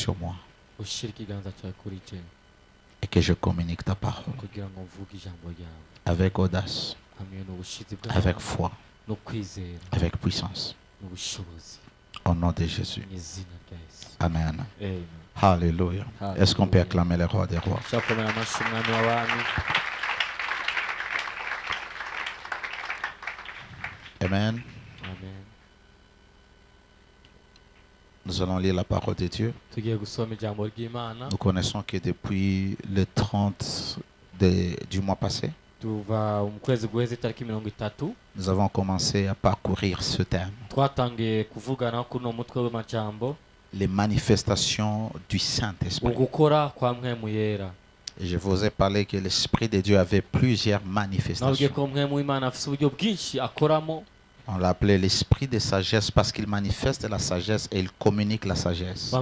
sur moi et que je communique ta parole avec audace, avec foi, avec puissance. Au nom de Jésus. Amen. Alléluia. Est-ce qu'on peut acclamer le roi des rois? Amen. Nous allons lire la parole de Dieu. Nous connaissons que depuis le 30 du mois passé, nous avons commencé à parcourir ce thème. Les manifestations du Saint-Esprit. Et je vous ai parlé que l'Esprit de Dieu avait plusieurs manifestations. On l'appelait l'esprit de sagesse parce qu'il manifeste la sagesse et il communique la sagesse. Je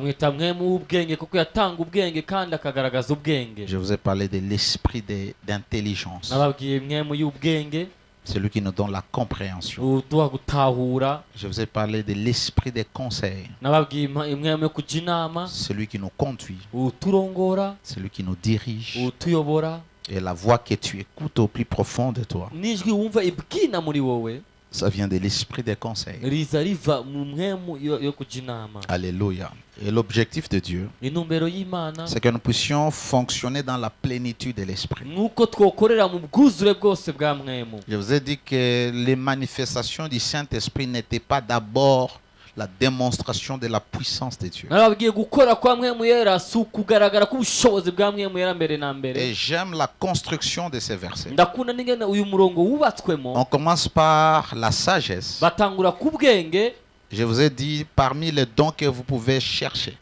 vous ai parlé de l'esprit d'intelligence. Celui qui nous donne la compréhension. Je vous ai parlé de l'esprit des conseils. Celui qui nous conduit. Celui qui nous dirige. Et la voix que tu écoutes au plus profond de toi. Ça vient de l'esprit des conseils. Alléluia. Et l'objectif de Dieu, c'est que nous puissions fonctionner dans la plénitude de l'esprit. Je vous ai dit que les manifestations du Saint-Esprit n'étaient pas d'abord la démonstration de la puissance de Dieu. Et j'aime la construction de ces versets. On commence par la sagesse. Je vous ai dit parmi les dons que vous pouvez chercher.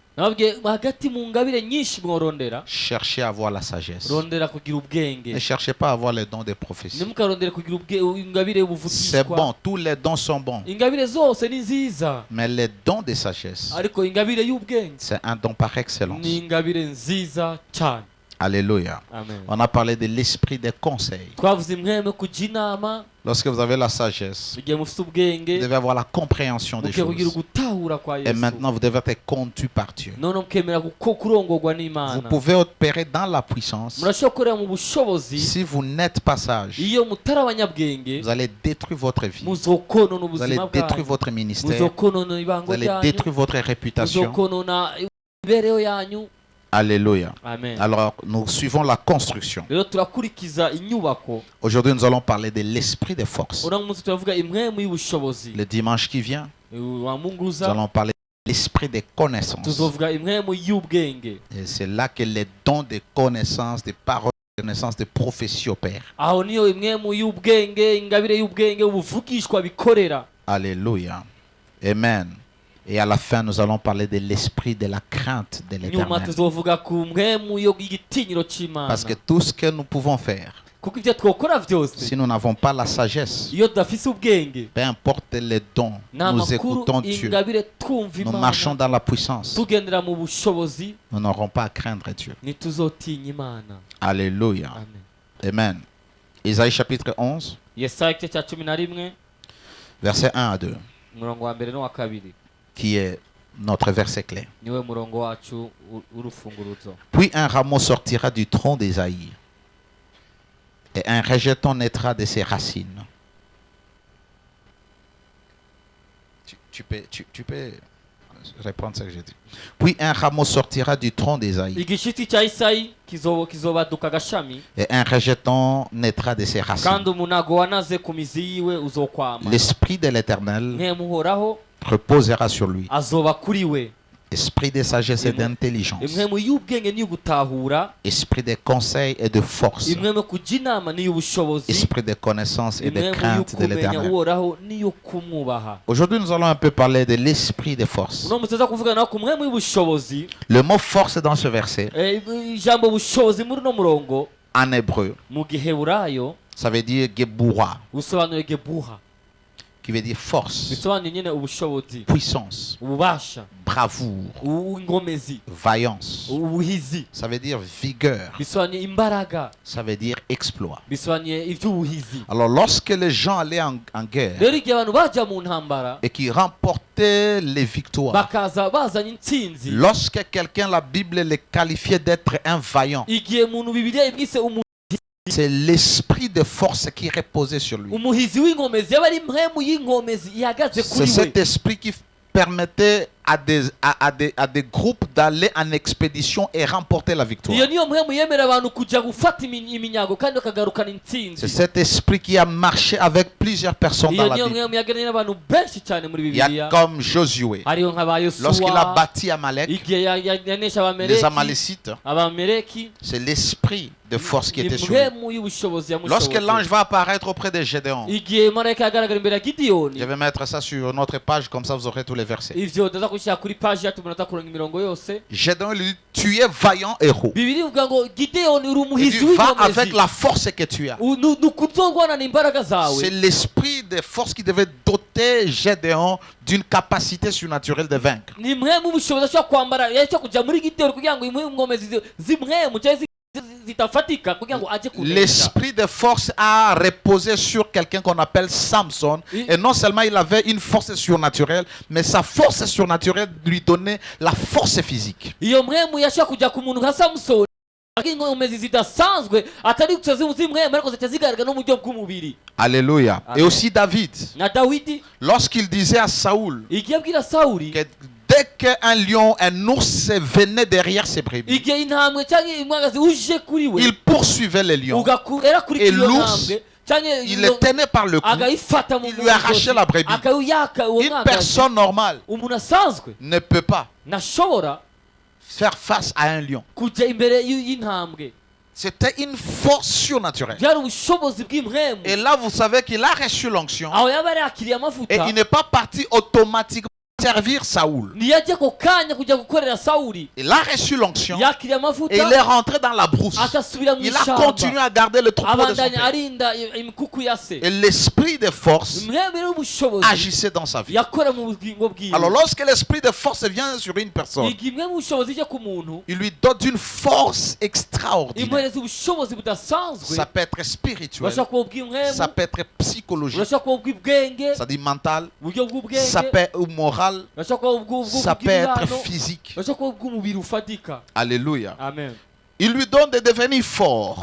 Cherchez à avoir la sagesse. Ne cherchez pas à avoir les dons de prophétie. C'est bon, tous les dons sont bons. Mais les dons de sagesse, c'est un don par excellence. Alléluia. Amen. On a parlé de l'esprit des conseils. Lorsque vous avez la sagesse, vous devez avoir la compréhension des choses. Et maintenant, vous devez être conduit par Dieu. Vous pouvez opérer dans la puissance. Si vous n'êtes pas sage, vous allez détruire votre vie. Vous allez détruire votre ministère. Vous allez détruire votre réputation. Alléluia. Amen. Alors, nous suivons la construction. Aujourd'hui, nous allons parler de l'esprit de force. Le dimanche qui vient, nous allons parler de l'esprit de connaissance. Et c'est là que les dons de connaissance, de paroles, de connaissance, de prophétie opèrent. Alléluia. Amen. Et à la fin, nous allons parler de l'esprit de la crainte de l'Éternel. Parce que tout ce que nous pouvons faire, si nous n'avons pas la sagesse, peu importe les dons, nous écoutons Dieu, nous marchons dans la puissance, nous n'aurons pas à craindre Dieu. Alléluia. Amen. Isaïe chapitre 11, verset 1 à 2. Qui est notre verset clé. Puis un rameau sortira du tronc d'Ésaïe, et un rejeton naîtra de ses racines. Tu peux reprendre ce que j'ai dit. Puis un rameau sortira du tronc d'Ésaïe, et un rejeton naîtra de ses racines. L'esprit de l'Éternel reposera sur lui. Esprit de sagesse et d'intelligence. Esprit de conseil et de force. Esprit de connaissance et de crainte de l'Éternel. Aujourd'hui, nous allons un peu parler de l'esprit de force. Le mot force dans ce verset, en hébreu, ça veut dire Geburah. qui veut dire force, puissance, bravoure, vaillance. Ça veut dire vigueur. Ça veut dire exploit. Alors lorsque les gens allaient en guerre et qui remportaient les victoires, lorsque quelqu'un, la Bible les qualifiait d'être un vaillant, c'est l'esprit de force qui reposait sur lui. C'est cet esprit qui permettait à des groupes d'aller en expédition et remporter la victoire. C'est cet esprit qui a marché avec plusieurs personnes dans la Bible. Il y a comme Josué, lorsqu'il a bâti Amalek, les Amalécites, c'est l'esprit de force qui était sur lui. Lorsque l'ange va apparaître auprès de Gédéon, je vais mettre ça sur notre page, comme ça vous aurez tous les versets. Gédéon lui dit, tu es vaillant héros. Il dit, va avec la force que tu as. C'est l'esprit de force qui devait doter Gédéon d'une capacité surnaturelle de vaincre. L'esprit de force a reposé sur quelqu'un qu'on appelle Samson. Et non seulement il avait une force surnaturelle, mais sa force surnaturelle lui donnait la force physique. Alléluia. Et aussi David, lorsqu'il disait à Saoul que dès qu'un lion, un ours venait derrière ses brebis, il poursuivait les lions. Et l'ours, il le tenait par le cou, il lui arrachait la brebis. Une personne normale ne peut pas faire face à un lion. C'était une force surnaturelle. Et là, vous savez qu'il a reçu l'onction. Et il n'est pas parti automatiquement servir Saoul. Il a reçu l'onction et il est rentré dans la brousse. Il a continué à garder le troupeau de son père. Et l'esprit de force agissait dans sa vie. Alors lorsque l'esprit de force vient sur une personne, il lui donne une force extraordinaire. Ça peut être spirituel, ça peut être psychologique, ça dit mental, ça peut être moral, ça peut être physique. Alléluia. Amen. Il lui donne de devenir fort.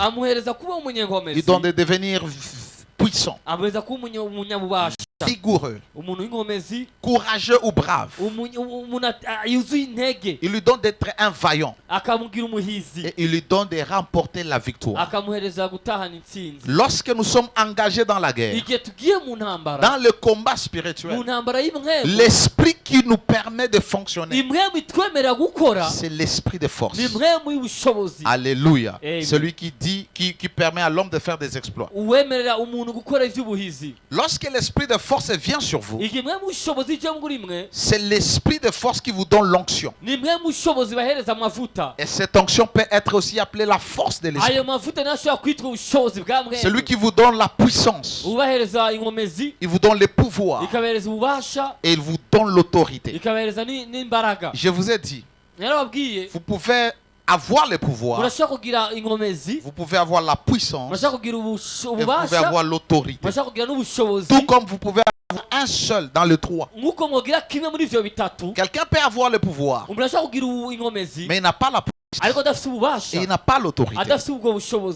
Il donne de devenir puissant, vigoureux, courageux ou brave. Il lui donne d'être un vaillant. Et il lui donne de remporter la victoire. Lorsque nous sommes engagés dans la guerre, dans le combat spirituel, l'esprit qui nous permet de fonctionner, c'est l'esprit de force. Alléluia. Celui qui dit, qui permet à l'homme de faire des exploits. Lorsque l'esprit de force vient sur vous, c'est l'esprit de force qui vous donne l'onction. Et cette onction peut être aussi appelée la force de l'esprit. Celui qui vous donne la puissance, il vous donne le pouvoir et il vous donne l'autorité. Je vous ai dit, vous pouvez avoir le pouvoir, vous pouvez avoir la puissance, et vous pouvez avoir l'autorité. Tout comme vous pouvez avoir un seul dans le trois. Quelqu'un peut avoir le pouvoir, mais il n'a pas la puissance et il n'a pas l'autorité.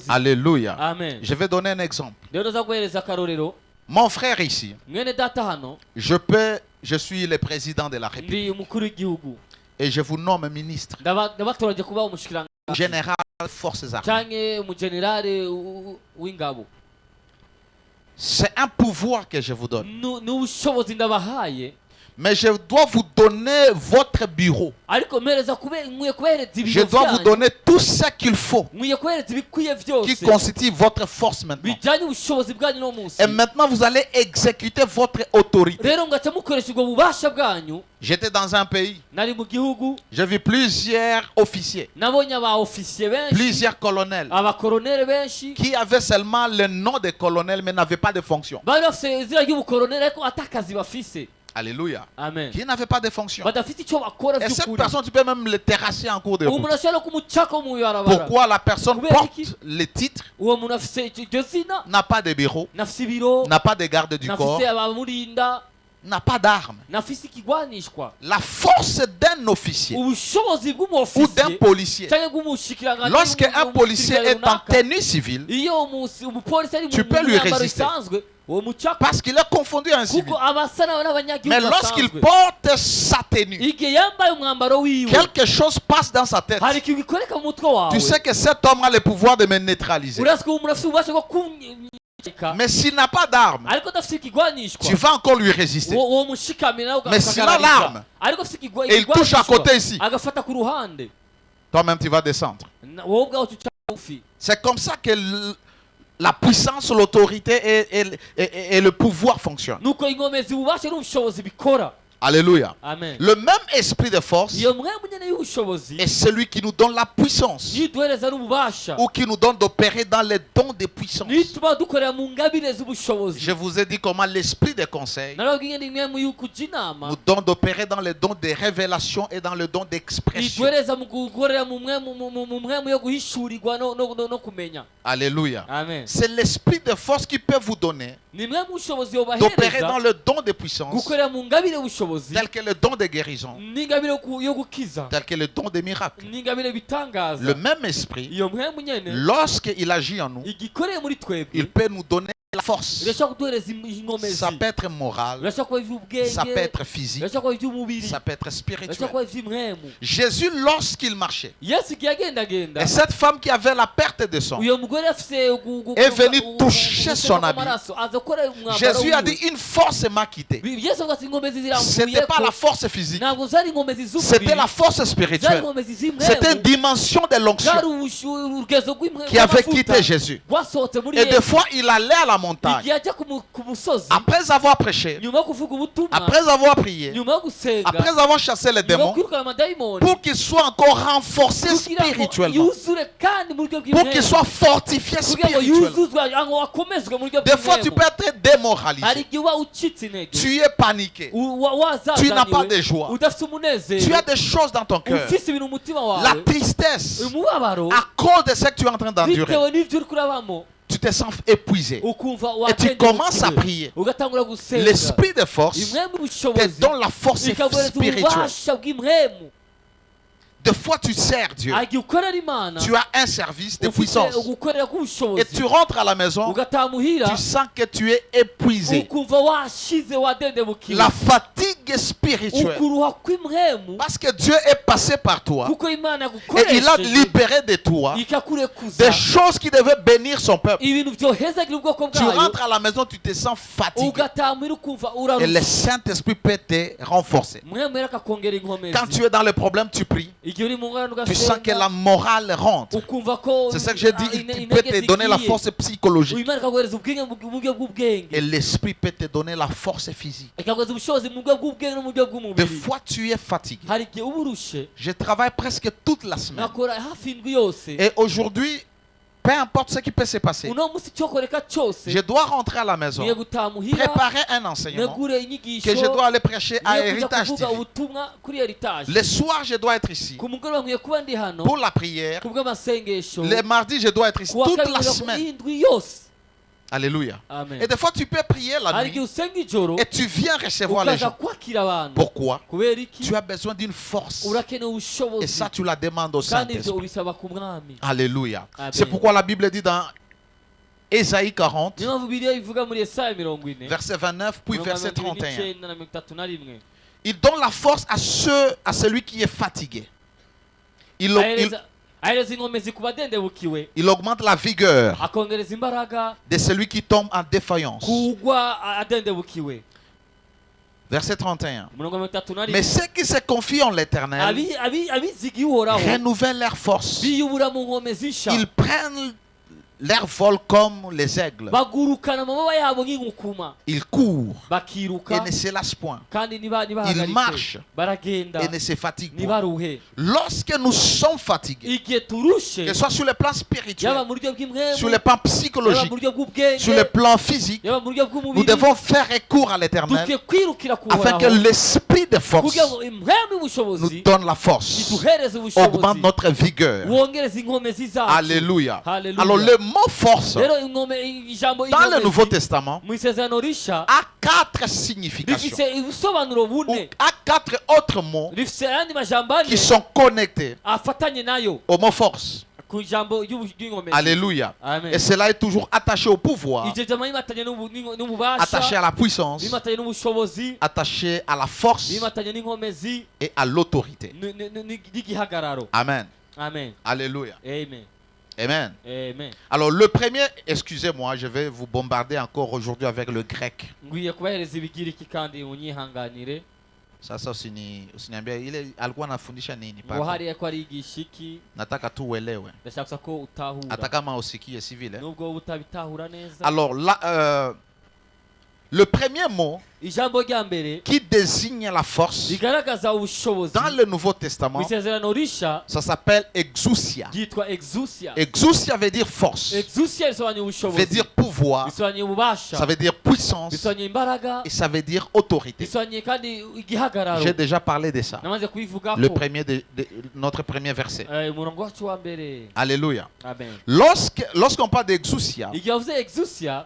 Alléluia. Amen. Je vais donner un exemple. Mon frère ici, je suis le président de la République. Et je vous nomme ministre, général des forces armées. C'est un pouvoir que je vous donne. Mais je dois vous donner votre bureau. Je dois vous donner tout ce qu'il faut qui constitue votre force maintenant. Et maintenant, vous allez exécuter votre autorité. J'étais dans un pays. J'ai vu plusieurs officiers, plusieurs colonels qui avaient seulement le nom de colonel mais n'avaient pas de fonction. Alléluia. Amen. Qui n'avait pas de fonction. Et cette personne, tu peux même le terrasser en cours de route. Pourquoi la personne porte les titres, n'a pas de bureau, n'a pas de garde du corps, n'a pas d'armes. La force d'un officier ou d'un policier. Lorsqu'un policier est en tenue civile, tu peux lui résister. Parce qu'il est confondu à un civil. Mais lorsqu'il porte sa tenue, quelque chose passe dans sa tête. Tu sais que cet homme a le pouvoir de me neutraliser. Mais s'il n'a pas d'arme, tu vas encore lui résister. Mais s'il a l'arme et il touche à côté ici, toi-même tu vas descendre. C'est comme ça que la puissance, l'autorité et le pouvoir fonctionnent. Alléluia. Amen. Le même esprit de force est celui qui nous donne la puissance ou qui nous donne d'opérer dans les dons de puissance. Je vous ai dit comment l'esprit de conseil nous donne d'opérer dans les dons de révélation et dans le don d'expression. Alléluia. C'est l'esprit de force qui peut vous donner d'opérer dans le don de puissance, tel que le don de guérison, tel que le don de miracles. Le même esprit, lorsqu'il agit en nous, il peut nous donner la force. Ça peut être moral, ça peut être physique, ça peut être spirituel. Jésus, lorsqu'il marchait, et cette femme qui avait la perte de sang est venue toucher son habit, Jésus a dit: une force m'a quitté. Ce n'était pas la force physique, c'était la force spirituelle. C'était une dimension de l'onction qui avait quitté Jésus. Et des fois, il allait à la montagne, après avoir prêché, après avoir prié, après avoir chassé les démons, pour qu'il soit encore renforcé spirituellement, pour qu'il soit fortifié spirituellement. Des fois, tu peux être démoralisé, tu es paniqué, tu n'as pas de joie, tu as des choses dans ton cœur, la tristesse à cause de ce que tu es en train d'endurer. Tu te sens épuisé et tu commences à prier. L'esprit de force te donne la force spirituelle. Des fois tu sers Dieu, tu as un service de puissance et tu rentres à la maison, tu sens que tu es épuisé. La fatigue spirituelle, parce que Dieu est passé par toi et il a libéré de toi des choses qui devaient bénir son peuple. Tu rentres à la maison, tu te sens fatigué et le Saint-Esprit peut te renforcer. Quand tu es dans le problème, tu pries. Tu sens que la morale rentre. C'est ça que j'ai dit. Il peut te donner la force psychologique. Et l'esprit peut te donner la force physique. Des fois, tu es fatigué. Je travaille presque toute la semaine. Et aujourd'hui, peu importe ce qui peut se passer, je dois rentrer à la maison, préparer un enseignement que je dois aller prêcher à Héritage TV. Le soir, je dois être ici pour la prière. Le mardi, je dois être ici toute la semaine. Alléluia. Amen. Et des fois, tu peux prier la nuit et tu viens recevoir les gens. Pourquoi? Tu as besoin d'une force. Et ça, tu la demandes au Saint-Esprit. Alléluia. C'est pourquoi la Bible dit dans Ésaïe 40, verset 29, puis verset 31. Il donne la force à celui qui est fatigué. Il augmente la vigueur de celui qui tombe en défaillance. Verset 31. Mais ceux qui se confient en l'Éternel renouvellent leur force. Ils prennent leur vol comme les aigles. Ils courent et ne se lassent point. Ils marchent et ne se fatiguent point. Lorsque nous sommes fatigués, que ce soit sur le plan spirituel, sur le plan psychologique, sur le plan physique, nous devons faire recours à l'Éternel afin que l'esprit de force nous donne la force, augmente notre vigueur. Alléluia. Alors le mot force dans le Nouveau Testament a 4 significations ou a 4 autres mots qui sont connectés au mot force. Alléluia. Et cela est toujours attaché au pouvoir, attaché à la puissance, attaché à la force et à l'autorité. Amen. Amen. Alléluia. Amen. Amen. Amen. Alors le premier, excusez-moi, je vais vous bombarder encore aujourd'hui avec le grec. Ça usiniambia ile alikuwa anafundisha nini papa? Nataka tu uelewe. Hata kama usikie si vile. Alors là le premier mot qui désigne la force dans le Nouveau Testament, ça s'appelle exousia. Exousia veut dire force, veut dire pouvoir, ça veut dire puissance et ça veut dire autorité. J'ai déjà parlé de ça. Notre premier verset. Alléluia. Lorsqu'on parle d'exousia,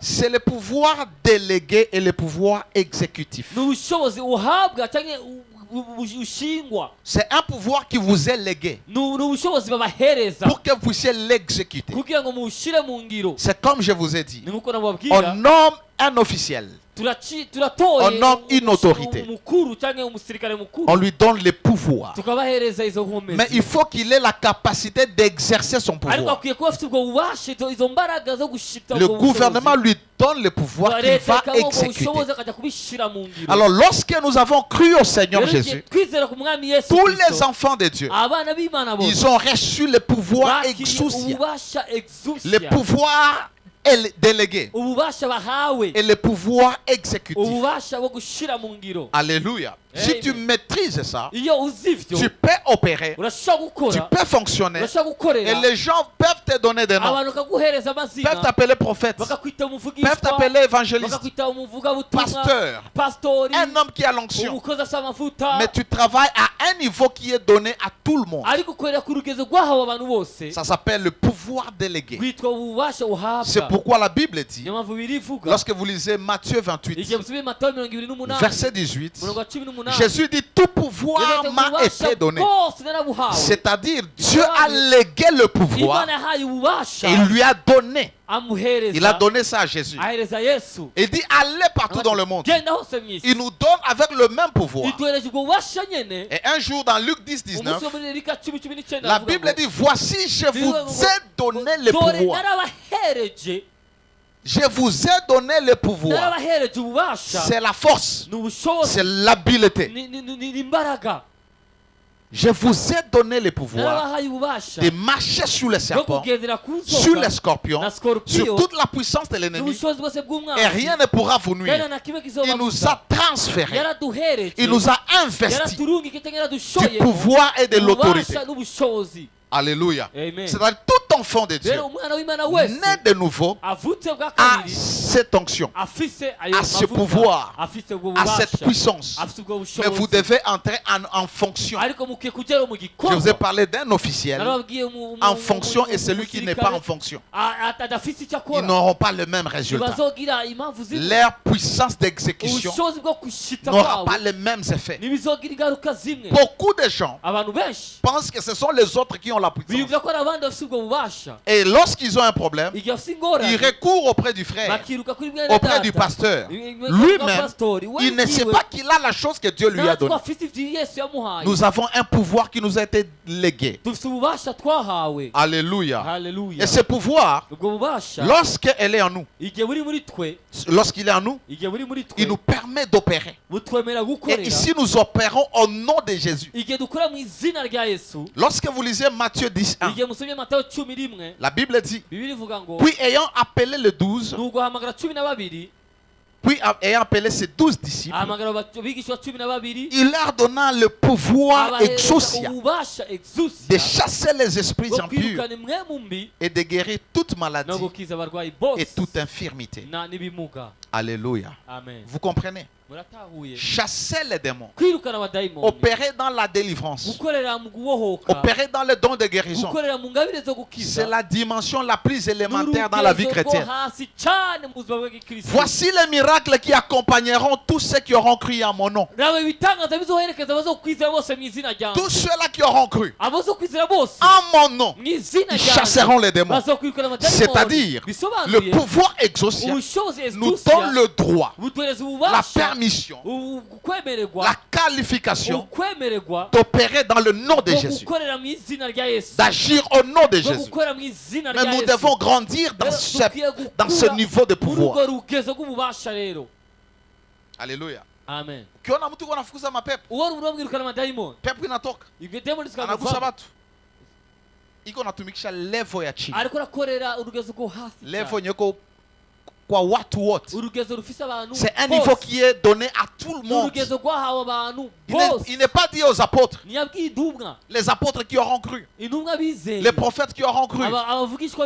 c'est le pouvoir délégué et le pouvoir exécutif. C'est un pouvoir qui vous est légué pour que vous puissiez l'exécuter. C'est comme je vous ai dit, on nomme un officiel, on nomme une autorité, on lui donne les pouvoirs, mais il faut qu'il ait la capacité d'exercer son pouvoir. Le gouvernement lui donne le pouvoir qu'il va exécuter. Alors lorsque nous avons cru au Seigneur Jésus, tous les enfants de Dieu, ils ont reçu le pouvoir exousia, le pouvoir délégué et le pouvoir exécutif. Alléluia. Si tu maîtrises ça, tu peux opérer, tu peux fonctionner, et les gens peuvent te donner des noms, peuvent t'appeler prophète, peuvent t'appeler évangéliste, pasteur, un homme qui a l'onction. Mais tu travailles à un niveau qui est donné à tout le monde. Ça s'appelle le pouvoir délégué. C'est pourquoi la Bible dit, lorsque vous lisez Matthieu 28, verset 18, Jésus dit, tout pouvoir m'a été donné. C'est-à-dire, Dieu a légué le pouvoir et il lui a donné. Il a donné ça à Jésus. Il dit, allez partout dans le monde. Il nous donne avec le même pouvoir. Et un jour dans Luc 10, 19, la Bible dit, voici, je vous ai donné le pouvoir. Je vous ai donné le pouvoir. C'est la force. C'est l'habileté. Je vous ai donné le pouvoir de marcher sur les serpents, sur les scorpions, sur toute la puissance de l'ennemi. Et rien ne pourra vous nuire. Il nous a transférés. Il nous a investis du pouvoir et de l'autorité. Alléluia. C'est-à-dire tout enfant de Dieu, né de nouveau, a cette onction, a ce pouvoir, a cette puissance. Mais vous devez entrer en fonction. Je vous ai parlé d'un officiel en fonction et celui qui n'est pas en fonction. Ils n'auront pas le même résultat. Leur puissance d'exécution n'aura pas les mêmes effets. Beaucoup de gens pensent que ce sont les autres qui ont la puissance. Et lorsqu'ils ont un problème, ils recourent auprès du frère. auprès du pasteur. Lui-même, il ne sait pas qu'il a la chose que Dieu lui a donnée. Nous avons un pouvoir qui nous a été légué. Alléluia. Et ce pouvoir, lorsqu'il est en nous, il nous permet d'opérer. Et ici, nous opérons au nom de Jésus. Lorsque vous lisez Matthieu 10:1, la Bible dit, puis ayant appelé les 12, puis ayant appelé ses 12 disciples, il leur donna le pouvoir exousia de chasser les esprits impurs et de guérir toute maladie et toute infirmité. Alléluia. Vous comprenez? Chasser les démons, opérer dans la délivrance, opérer dans le don de guérison, c'est la dimension la plus élémentaire dans la vie chrétienne. Voici les miracles qui accompagneront tous ceux qui auront cru en mon nom. Tous ceux-là qui auront cru en mon nom, ils chasseront les démons. C'est-à-dire, le pouvoir exaucé nous donne le droit, la permission, la qualification d'opérer dans le nom de Jésus, d'agir au nom de Jésus. Mais nous devons grandir dans ce niveau de pouvoir. Alléluia. Amen. Ukiona mtu anafukuza mapepo, pepo inatoka, anagusa watu, iko natumikisha level ya chini, level nyeko kwa watu wote. C'est un niveau qui est donné à tout le monde. Il n'est pas dit aux apôtres, les apôtres qui auront cru, les prophètes qui auront cru,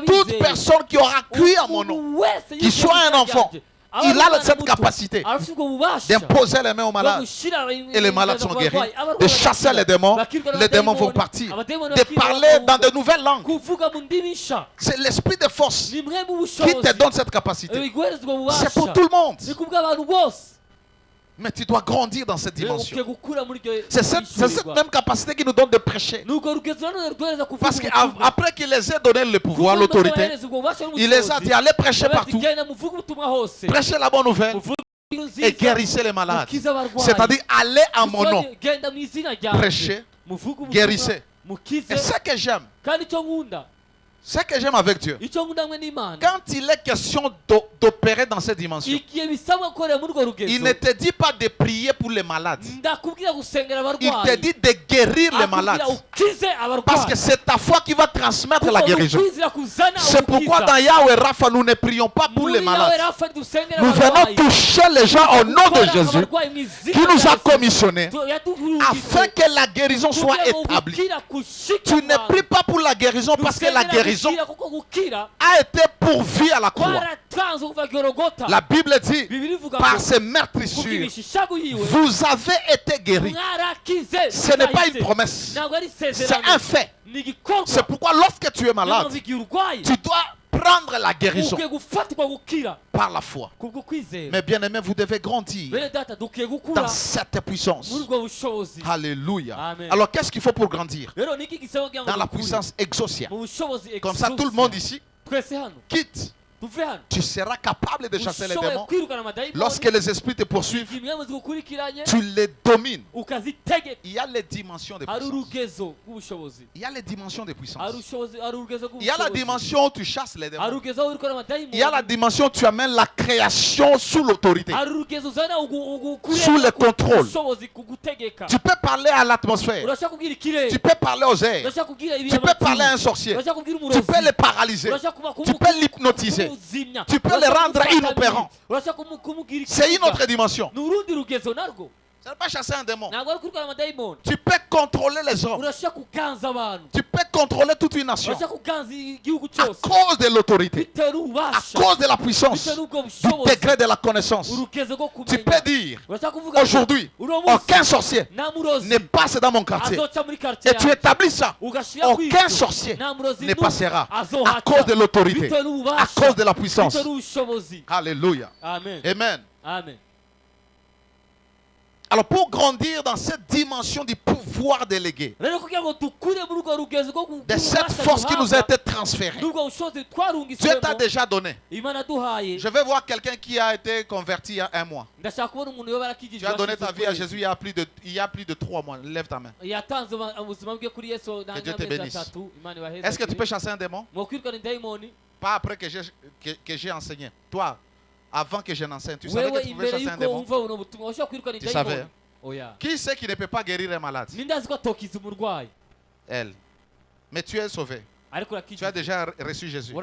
toute personne qui aura cru à mon nom, qui soit un enfant, il a cette capacité d'imposer les mains aux malades et les malades sont guéris, de chasser les démons vont partir, de parler dans de nouvelles langues. C'est l'esprit de force qui te donne cette capacité. C'est pour tout le monde. Mais tu dois grandir dans cette dimension. C'est cette même capacité qui nous donne de prêcher. Parce qu'après qu'il les ait donné le pouvoir, l'autorité, il les a dit, allez prêcher partout. Prêchez la bonne nouvelle et guérissez les malades. C'est-à-dire, allez à mon nom. Prêchez, guérissez. Et ce que j'aime, ce que j'aime avec Dieu, quand il est question d'opérer dans cette dimension, il ne te dit pas de prier pour les malades. Il te dit de guérir les malades. Parce que c'est ta foi qui va transmettre la guérison. C'est pourquoi dans Yahweh Rapha, nous ne prions pas pour les malades. Nous venons toucher les gens au nom de Jésus qui nous a commissionnés afin que la guérison soit établie. Tu ne pries pas pour la guérison parce que la guérison a été pourvue à la croix. La Bible dit, par ces meurtrissures, vous avez été guéris. Ce n'est pas une promesse, c'est un fait. C'est pourquoi lorsque tu es malade, tu dois prendre la guérison par la foi. Mais bien aimé, vous devez grandir dans cette puissance. Alléluia. Amen. Alors qu'est-ce qu'il faut pour grandir? Dans la puissance exaucienne. Comme ça tout le monde ici quitte. Tu seras capable de chasser les démons. Lorsque les esprits te poursuivent, tu les domines. Il y a les dimensions de puissance. Il y a les dimensions de puissance. Il y a la dimension où tu chasses les démons. Il y a la dimension où tu amènes la création sous l'autorité, sous le contrôle. Tu peux parler à l'atmosphère. Tu peux parler aux airs. Tu peux parler à un sorcier. Tu peux les paralyser. Tu peux l'hypnotiser. Tu peux les rendre inopérants. C'est une autre dimension. Ça ne pas chasser un démon. Tu peux contrôler les hommes. Tu peux contrôler toute une nation à cause de l'autorité, à cause de la puissance, du degré de la connaissance. Tu peux dire aujourd'hui, aucun sorcier ne passe dans mon quartier. Et tu établis ça. Aucun sorcier ne passera à cause de l'autorité, à cause de la puissance. Alléluia. Amen. Amen. Amen. Alors pour grandir dans cette dimension du pouvoir délégué, de cette force qui nous a été transférée, Dieu t'a déjà donné. Je vais voir quelqu'un qui a été converti il y a 1 mois. Tu as donné ta vie à Jésus il y a plus de 3 mois. Lève ta main. Que Dieu te bénisse. Est-ce que tu peux chasser un démon? Pas après que j'ai enseigné. Toi, avant que je n'enseigne, tu savais que tu pouvais chasser un démon? Tu savais? Qui c'est qui ne peut pas guérir un malade? Elle. Mais tu es sauvé. Tu as déjà reçu Jésus.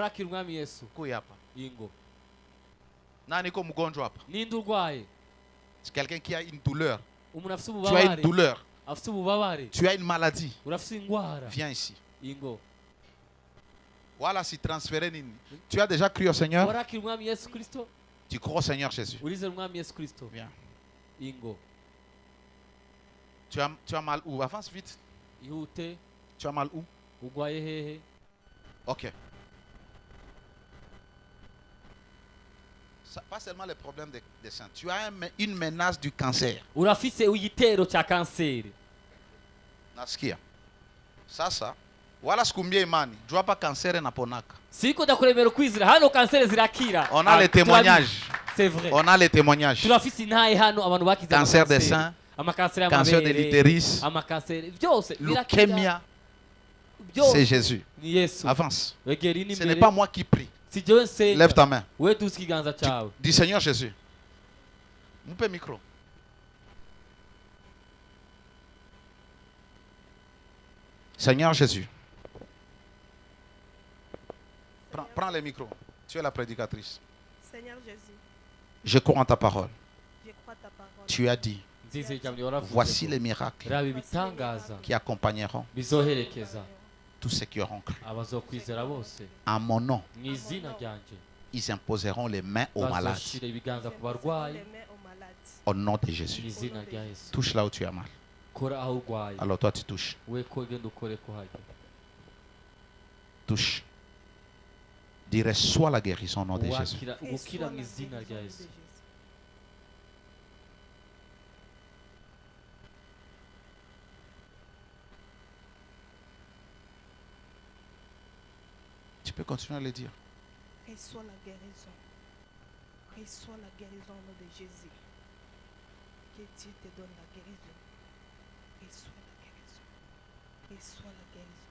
C'est quelqu'un qui a une douleur. Tu as une douleur. Tu as une maladie. Viens ici. Voilà, si transféré. Tu as déjà cru au Seigneur? Tu crois au Seigneur Jésus? Viens. Tu as mal où? Avance vite. Tu as mal où? Ok. Pas seulement les problèmes des seins. Tu as une menace du cancer. Nasikia. Sasa. Wala sikumbia imani. Jua pa cancer na ponaka. On a les témoignages. C'est vrai. On a les témoignages. Cancer des seins. Cancer de l'utérus. Leukemia. C'est Jésus. Avance. Ce n'est pas moi qui prie. Lève ta main. Dis Seigneur Jésus. Moupe micro. Seigneur Jésus. Prends le micro. Tu es la prédicatrice. Seigneur Jésus. Je crois en ta parole. Je crois ta parole. Tu as dit. Voici les miracles qui accompagneront tous ceux qui auront cru. En mon nom, ils imposeront les mains aux malades. Au nom de Jésus. Touche là où tu as mal. Alors toi tu touches. Touche. Dis reçois la guérison au nom de Jésus. Tu peux continuer à le dire. Reçois la guérison. Reçois la guérison au nom de Jésus. Que Dieu te donne la guérison. Reçois la guérison. Reçois la guérison.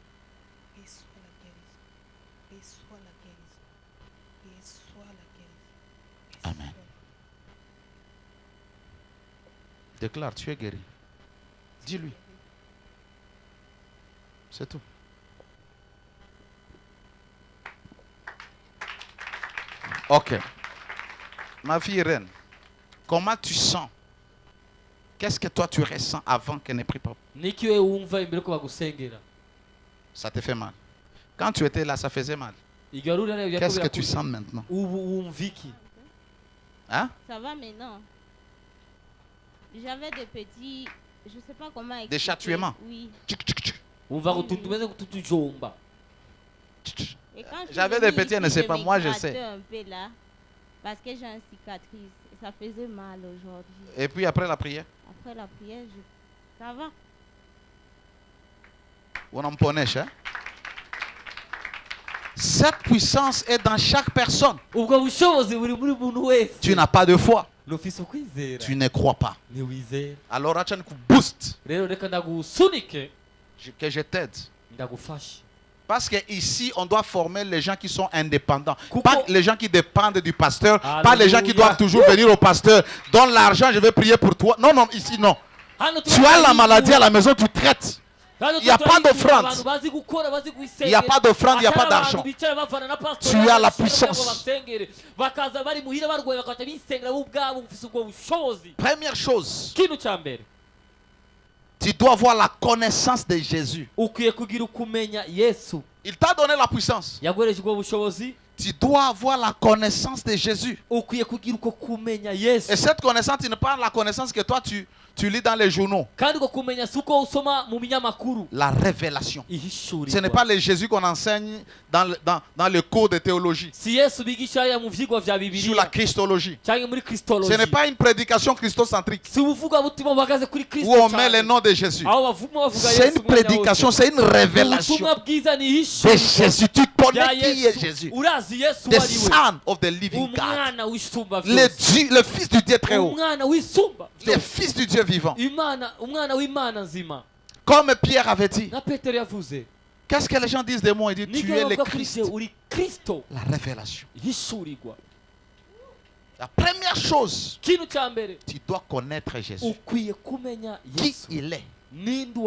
Reçois la guérison. Reçois la guérison. Reçois la guérison. Amen. Déclare, tu es guéri. Dis-lui. C'est tout. Ok. Ma fille reine, comment tu sens? Qu'est-ce que toi tu ressens avant qu'elle n'ait pris pas? Ça te fait mal. Quand tu étais là, ça faisait mal. Qu'est-ce que tu sens maintenant? Hein? Ça va maintenant. J'avais des petits, je ne sais pas comment expliquer. Des chatouillements? Oui. J'avais des petits, je ne sais pas, moi je sais. Un peu là, parce que j'ai une cicatrice. Ça faisait mal aujourd'hui. Et puis après la prière? Après la prière, ça va. On en prenait, hein? Cette puissance est dans chaque personne. Tu n'as pas de foi. Tu ne crois pas. Alors, tu boost. Que je t'aide. Parce qu'ici, on doit former les gens qui sont indépendants. Pas les gens qui dépendent du pasteur. Alléluia. Pas les gens qui doivent toujours venir au pasteur. Donne l'argent, je vais prier pour toi. Non, non, ici, non. Tu as la maladie à la maison, tu traites. Il n'y a pas d'offrande. Il n'y a pas d'offrande, il n'y a pas d'argent. Tu as la puissance. Première chose. Tu dois avoir la connaissance de Jésus. Il t'a donné la puissance. Tu dois avoir la connaissance de Jésus. Et cette connaissance, tu ne parles pas de la connaissance que toi tu lis dans les journaux. La révélation. Ce n'est pas le Jésus qu'on enseigne dans le cours de théologie. Sur la Christologie. Ce n'est pas une prédication christocentrique où on met le nom de Jésus. C'est une prédication, c'est une révélation de Jésus. Tu connais qui est Jésus. The Son of the Living God. Le Fils du Dieu très haut. Le Fils du Dieu vivant. Comme Pierre avait dit. Qu'est-ce que les gens disent de moi? Ils disent tu es le Christ. La révélation. La première chose, tu dois connaître Jésus. Qui il est.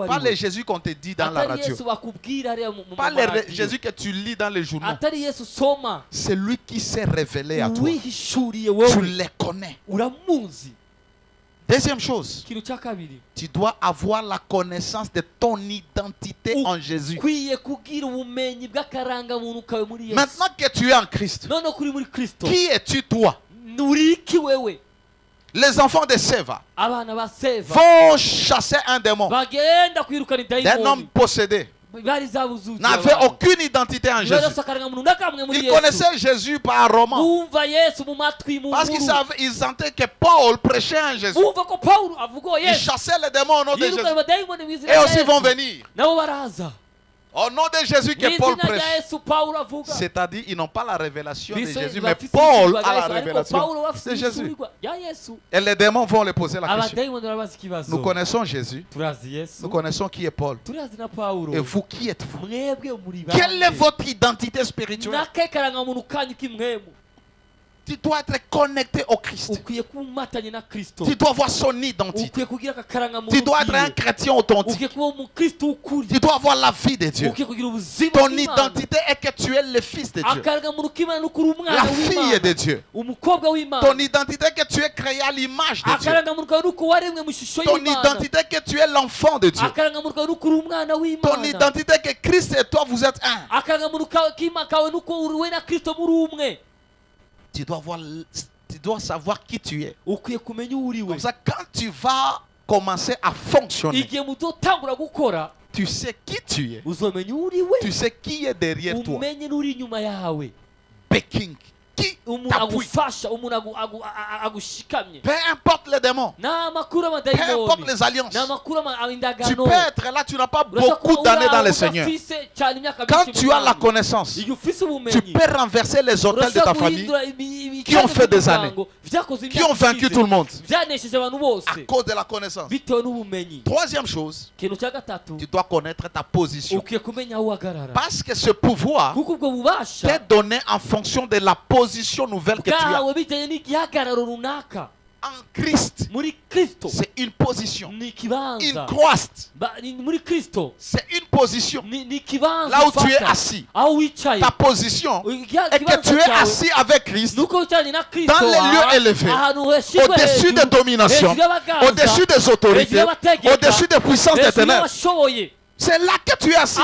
Pas le Jésus qu'on te dit dans la radio. Pas le Jésus que tu lis dans les journaux. C'est lui qui s'est révélé à toi. Tu le connais. Deuxième chose, tu dois avoir la connaissance de ton identité en Jésus. Maintenant que tu es en Christ, qui es-tu toi? Les enfants de Séva vont chasser un démon d'un homme possédé. N'avait aucune identité en Jésus. Ils connaissaient Jésus par un roman. Parce qu'ils sentaient que Paul prêchait en Jésus. Ils chassaient les démons au nom de Jésus. Et aussi vont venir au nom de Jésus que Paul prêche. C'est-à-dire ils n'ont pas la révélation de Jésus, mais Paul a la révélation de Jésus. Et les démons vont lui poser la question. Nous connaissons Jésus. Nous connaissons qui est Paul. Et vous, qui êtes-vous? Quelle est votre identité spirituelle? Tu dois être connecté au Christ. Tu dois avoir son identité. Tu dois être un chrétien authentique. Tu dois avoir la vie de Dieu. Ton identité est que tu es le fils de Dieu. La fille de Dieu. Ton identité est que tu es créé à l'image de Dieu. Ton identité est que tu es l'enfant de Dieu. Ton identité est que Christ et toi vous êtes un. Tu dois savoir qui tu es. Comme ça, quand tu vas commencer à fonctionner, tu sais qui tu es. Tu sais qui est derrière toi. Backing. Qui t'appuie. Peu importe les démons. Peu importe les alliances. Tu peux être là, tu n'as pas beaucoup d'années dans le Seigneur. Quand tu as la connaissance, tu peux renverser les autels de ta famille qui ont fait des années, qui ont vaincu tout le monde à cause de la connaissance. Troisième chose, tu dois connaître ta position. Parce que ce pouvoir t'est donné en fonction de la position nouvelle que tu as. En Christ, c'est une position. In Christ, c'est une position. Là où tu es assis, ta position est que tu es assis avec Christ dans les lieux élevés, au-dessus des dominations, au-dessus des autorités, au-dessus des puissances des ténèbres. C'est là que tu es assis,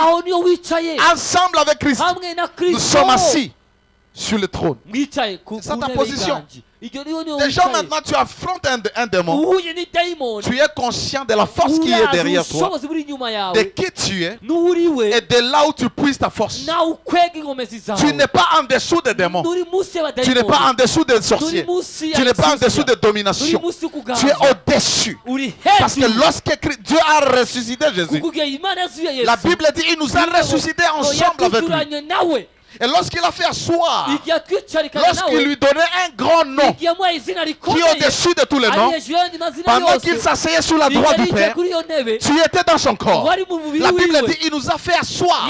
ensemble avec Christ. Nous sommes assis sur le trône. C'est ça ta position. Déjà maintenant tu affrontes un démon. Tu es conscient de la force qui est derrière toi, de qui tu es et de là où tu puisses ta force. Tu n'es pas en dessous des démons. Tu n'es pas en dessous des sorciers. Tu n'es pas en dessous des dominations. Tu es au-dessus. Parce que lorsque Dieu a ressuscité Jésus, la Bible dit il nous a ressuscité ensemble avec lui. Et lorsqu'il a fait asseoir, lorsqu'il lui donnait un grand nom qui est au-dessus de tous les noms, pendant qu'il s'asseyait sur la droite du Père, tu étais dans son corps. La Bible dit il nous a fait asseoir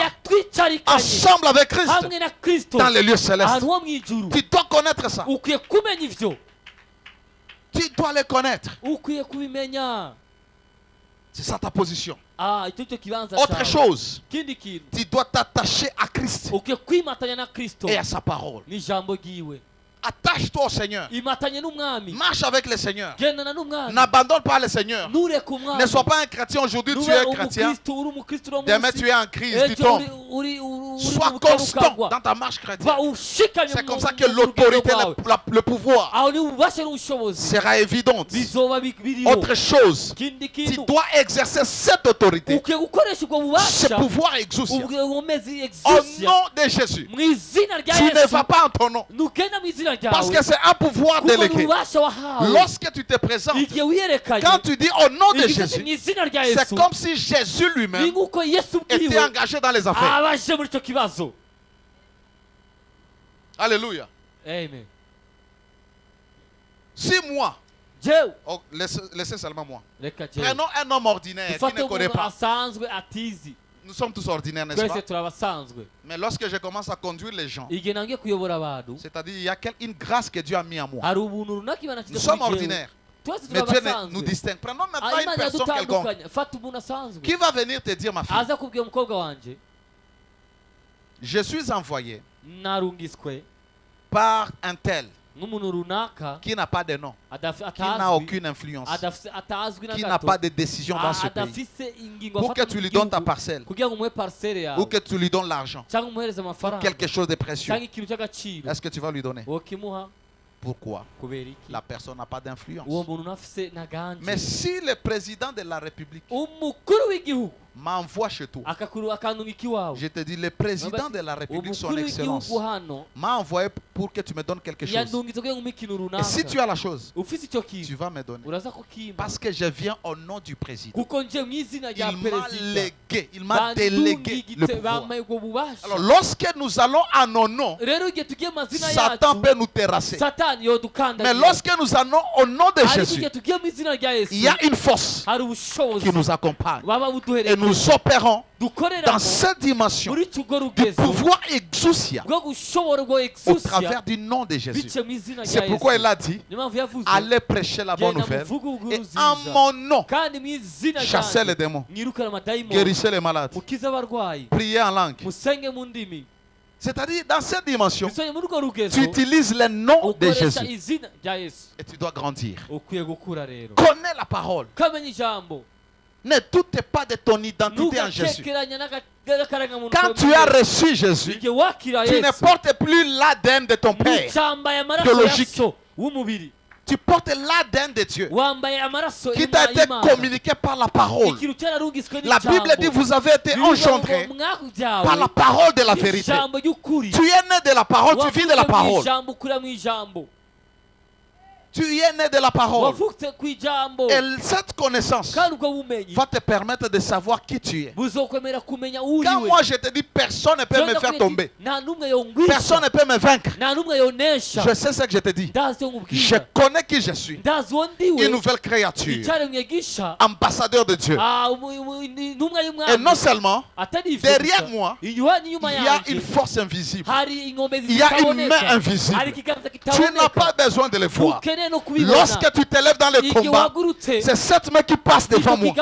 ensemble avec Christ dans les lieux célestes. Tu dois connaître ça. Tu dois le connaître. C'est ça ta position. Autre chose, tu dois t'attacher à Christ et à sa parole. Attache-toi au Seigneur. Marche avec le Seigneur. N'abandonne pas le Seigneur. Ne sois pas un chrétien aujourd'hui, tu es chrétien. Demain tu es en crise, tu tombes. Sois constant dans ta marche chrétienne. C'est comme ça que l'autorité, le pouvoir sera évidente. Autre chose, tu dois exercer cette autorité, ce pouvoir exaucé. Au nom de Jésus, tu ne vas pas en ton nom. Parce que c'est un pouvoir délégué. Lorsque tu te présentes, quand tu dis au nom de Jésus, c'est comme si Jésus lui-même était engagé dans les affaires. Alléluia. Amen. Si moi, oh, laissez seulement moi. Prenons un homme ordinaire qui ne connaît pas. Nous sommes tous ordinaires, n'est-ce pas? Mais lorsque je commence à conduire les gens, c'est-à-dire il y a une grâce que Dieu a mis en moi. Nous sommes ordinaires. Mais Dieu nous distingue. Prenons maintenant une personne quelconque qui va venir te dire, ma fille, je suis envoyé par un tel qui n'a pas de nom, qui n'a aucune influence, qui n'a pas de décision dans ce pays, pour que tu lui donnes ta parcelle, ou que tu lui donnes l'argent, quelque chose de précieux. Est-ce que tu vas lui donner? Pourquoi? La personne n'a pas d'influence. Mais si le président de la République m'envoie chez toi, je te dis, le président de la République, son excellence, m'a envoyé pour que tu me donnes quelque chose. Et si tu as la chose, tu vas me donner. Parce que je viens au nom du président. Il m'a délégué le pouvoir. Alors lorsque nous allons à nos noms, Satan peut nous terrasser. Mais lorsque nous allons au nom de Jésus, il y a une force qui nous accompagne. Et nous opérons dans cette dimension du pouvoir exousia au travers du nom de Jésus. C'est pourquoi il a dit, allez prêcher la bonne nouvelle et en mon nom chassez les démons, guérissez les malades, priez en langue. C'est-à-dire, dans cette dimension, tu utilises le nom de Jésus et tu dois grandir. Connais la parole. Ne doute pas de ton identité en Jésus. Quand tu as reçu Jésus, tu ne portes plus l'ADN de ton père biologique. Tu portes l'ADN de Dieu qui t'a été communiqué par la parole. La Bible dit, vous avez été engendrés par la parole de la vérité. Tu es né de la parole, tu vis de la parole. Tu es né de la parole. Et cette connaissance va te permettre de savoir qui tu es. Quand moi je te dis, personne ne peut me faire tomber, personne ne peut me vaincre, je sais ce que je te dis. Je connais qui je suis. Une nouvelle créature, ambassadeur de Dieu. Et non seulement, derrière moi, il y a une force invisible. Il y a une main invisible. Tu n'as pas besoin de le voir. Lorsque tu te lèves dans le combat, c'est cette main qui passe devant moi.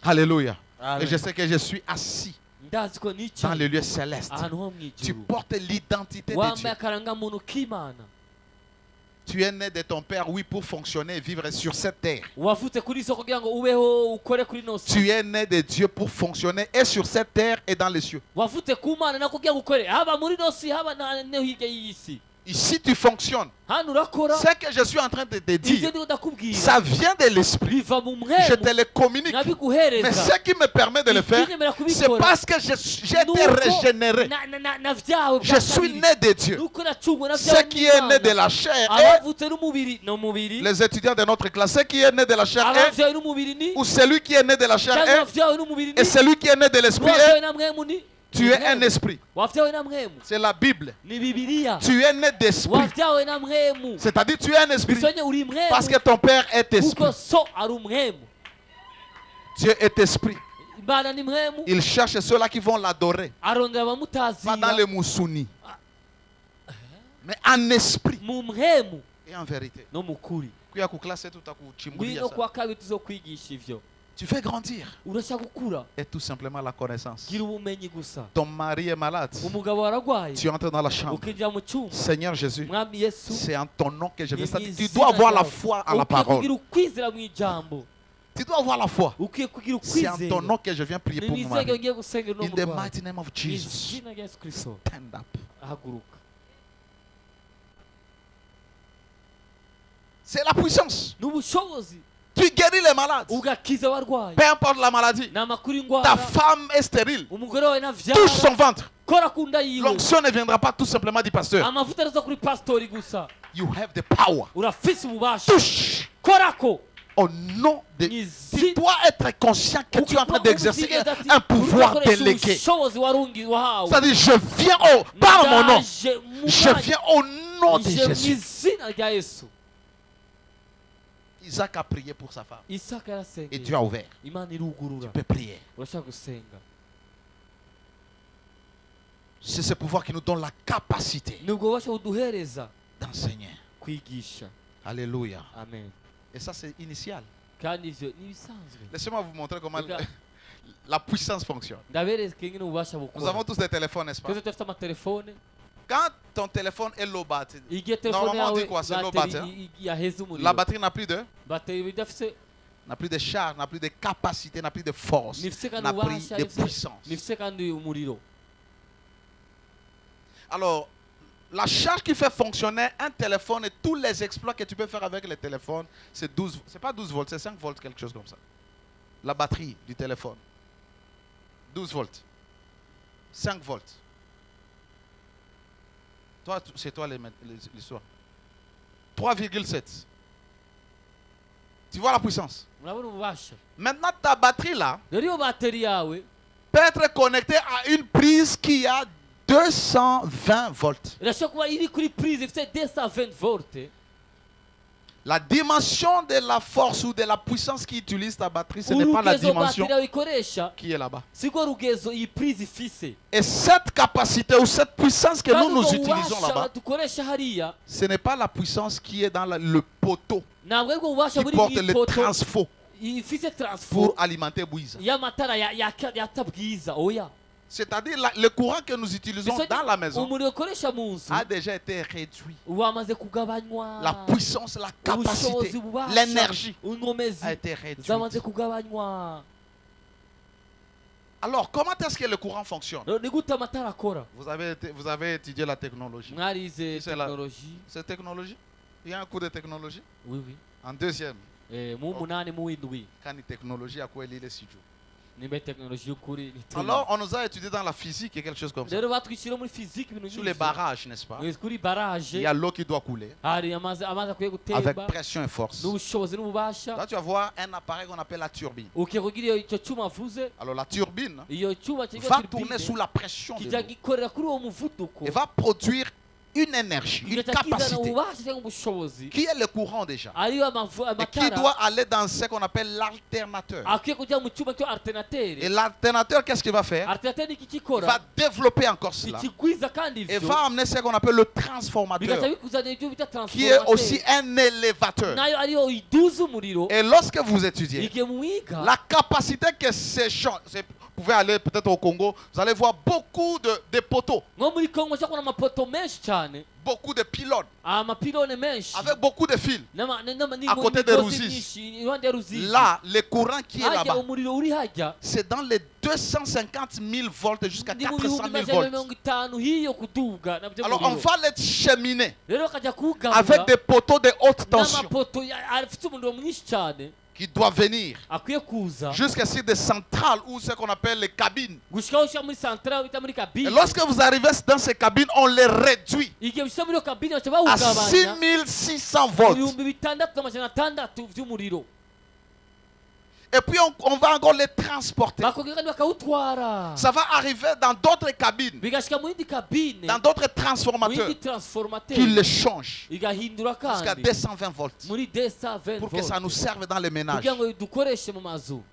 Alléluia. Et je sais que je suis assis dans le lieu céleste. Tu portes l'identité de Dieu. Tu es né de ton père, oui, pour fonctionner et vivre sur cette terre. Tu es né de Dieu pour fonctionner et sur cette terre et dans les cieux. Ici tu fonctionnes. Ce que je suis en train de te dire, ça vient de l'esprit. Je te le communique. Mais ce qui me permet de le faire, c'est parce que j'ai été régénéré. Je suis né de Dieu. Ce qui est né de la chair est, les étudiants de notre classe, ce qui est né de la chair est, ou celui qui est né de la chair est, et celui qui est né de l'esprit est. Tu es un esprit. C'est la Bible. Tu es né d'esprit. C'est-à-dire tu es un esprit parce que ton père est esprit. Dieu est esprit. Il cherche ceux-là qui vont l'adorer. Pas dans les moussounis, mais en esprit et en vérité. Tu fais grandir. Et tout simplement la connaissance. Ton mari est malade. Tu entres dans la chambre. Seigneur Jésus, c'est en ton nom que je vais. Tu dois avoir la foi à la parole. Tu dois avoir la foi. C'est en ton nom que je viens prier pour mon mari. In the mighty name of Jesus. Stand up. C'est la puissance. Tu guéris les malades. Peu importe la maladie. Ta femme est stérile. Touche son ventre. L'onction ne viendra pas tout simplement du pasteur. You have the power. Touche. Au nom de... Tu dois être conscient que tu es en train d'exercer un pouvoir délégué. C'est-à-dire, je viens par mon nom. Je viens au nom de Jésus. Isaac a prié pour sa femme. Et Dieu a ouvert. Tu peux prier. C'est ce pouvoir qui nous donne la capacité d'enseigner. Alléluia. Amen. Et ça, c'est initial. Laissez-moi vous montrer comment la puissance fonctionne. Nous avons tous des téléphones, n'est-ce pas? Quand ton téléphone est low battery, normalement on dit quoi? C'est low battery. La batterie n'a plus de charge, n'a plus de capacité, n'a plus de force, n'a plus de puissance. Alors, la charge qui fait fonctionner un téléphone et tous les exploits que tu peux faire avec le téléphone, c'est 12, c'est pas 12 volts, c'est 5 volts, quelque chose comme ça. La batterie du téléphone. 12 volts. 5 volts. Toi, c'est toi l'histoire. 3,7. Tu vois la puissance? Maintenant, ta batterie là peut être connectée à une prise qui a 220 volts. La dimension de la force ou de la puissance qui utilise ta batterie, ce n'est pas la dimension qui est là-bas. Et cette capacité ou cette puissance que nous utilisons là-bas, ce n'est pas la puissance qui est dans le poteau qui porte le transfo pour alimenter Bouiza. C'est-à-dire le courant que nous utilisons dans la maison a déjà été réduit. La puissance, la capacité, l'énergie a été réduite. Alors, comment est-ce que le courant fonctionne? Vous avez étudié la technologie. C'est technologie? Il y a un cours de technologie? Oui. En deuxième. Quand il technologie, à quoi il est le studio? Alors, on nous a étudié dans la physique et quelque chose comme ça. Sur les barrages, n'est-ce pas? Il y a l'eau qui doit couler avec pression et force. Là, tu vas voir un appareil qu'on appelle la turbine. Alors, la turbine va tourner sous la pression de l'eau et va produire une énergie, une capacité qui est le courant déjà et qui doit aller dans ce qu'on appelle l'alternateur. Et l'alternateur, qu'est-ce qu'il va faire? Il va développer encore cela et va amener ce qu'on appelle le transformateur qui est aussi un élévateur. Et lorsque vous étudiez la capacité que ces champs, vous pouvez aller peut-être au Congo, vous allez voir beaucoup de poteaux. Beaucoup de pylônes avec beaucoup de fils à côté des rousis. Là, le courant qui est là-bas, c'est dans les 250 000 volts jusqu'à 400 000 volts. Alors, on va les cheminer avec des poteaux de haute tension qui doivent venir jusqu'à sur des centrales ou ce qu'on appelle les cabines. Et lorsque vous arrivez dans ces cabines, on les réduit à 6600 volts. Et puis on va encore les transporter. Ça va arriver dans d'autres cabines, dans d'autres transformateurs qui les changent jusqu'à 220 volts pour que ça nous serve dans les ménages.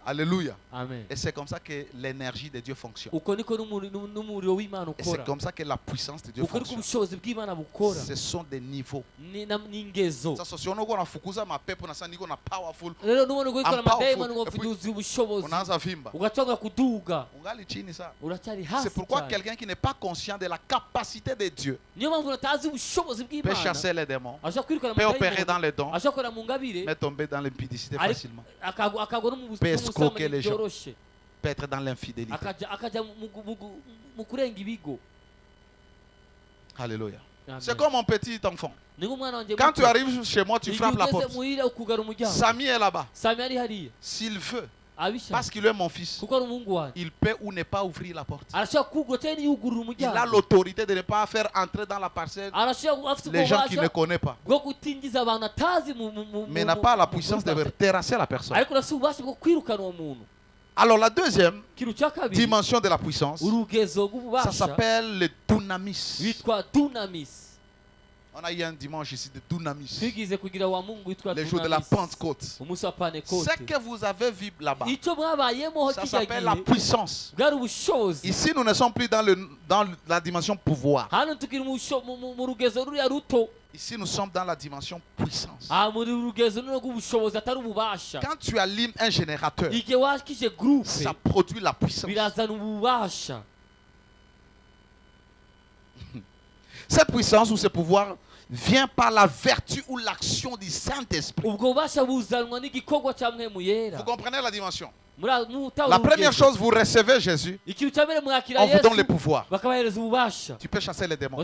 Alléluia. Amen. Et c'est comme ça que l'énergie de Dieu fonctionne. Et c'est comme ça que la puissance de Dieu fonctionne. Ce sont des niveaux. Ça, si on a powerful, C'est pourquoi quelqu'un qui n'est pas conscient de la capacité de Dieu peut chasser les démons, peut opérer dans les dons, mais tomber dans l'impudicité facilement, peut escroquer les gens, peut être dans l'infidélité. Alléluia. C'est comme mon petit enfant. Quand tu arrives chez moi, tu frappes la porte. Samy est là-bas. S'il veut, parce qu'il est mon fils, il peut ou ne pas ouvrir la porte. Il a l'autorité de ne pas faire entrer dans la parcelle les gens qu'il ne connaît pas. Mais n'a pas la puissance de terrasser la personne. Alors la deuxième dimension de la puissance, ça s'appelle le dunamis. On a eu un dimanche ici de dunamis, le jour de la Pentecôte. Ce que vous avez vu là-bas, ça s'appelle la puissance. Ici, nous ne sommes plus dans la dimension pouvoir. Ici, nous sommes dans la dimension puissance. Quand tu allumes un générateur, ça produit la puissance. Cette puissance ou ce pouvoir vient par la vertu ou l'action du Saint-Esprit. Vous comprenez la dimension? La première chose, vous recevez Jésus, on vous donne le pouvoir. Tu peux chasser les démons.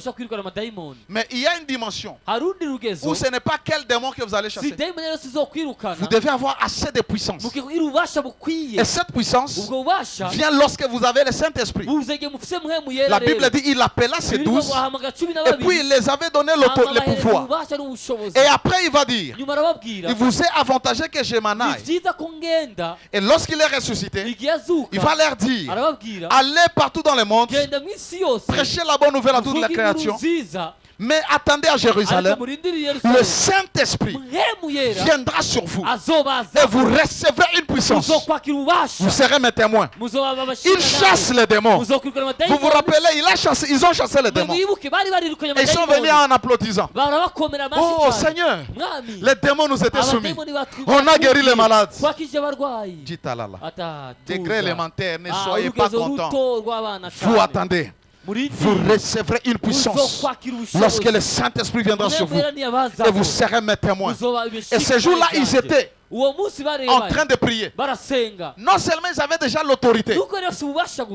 Mais il y a une dimension où ce n'est pas quel démon que vous allez chasser. Vous devez avoir assez de puissance. Et cette puissance vient lorsque vous avez le Saint-Esprit. La Bible dit il appela ses 12 et puis il les avait donné le pouvoir. Et après il va dire, il vous est avantagé que je m'en aille. Et lorsqu'il est ressuscité, il va leur dire, allez partout dans le monde, prêchez la bonne nouvelle à toute la création. Mais attendez à Jérusalem, le Saint-Esprit viendra sur vous et vous recevrez une puissance. Vous serez mes témoins. Il chasse les démons. Vous vous rappelez, ils ont chassé les démons. Et ils sont venus en applaudissant. Oh Seigneur, les démons nous étaient soumis. On a guéri les malades. Dites à l'Allah. Degré élémentaire, ne soyez pas contents. Vous attendez. Vous recevrez une puissance lorsque le Saint-Esprit viendra sur vous et vous serez mes témoins. Et ce jour-là, ils étaient en train de prier. Non seulement ils avaient déjà l'autorité,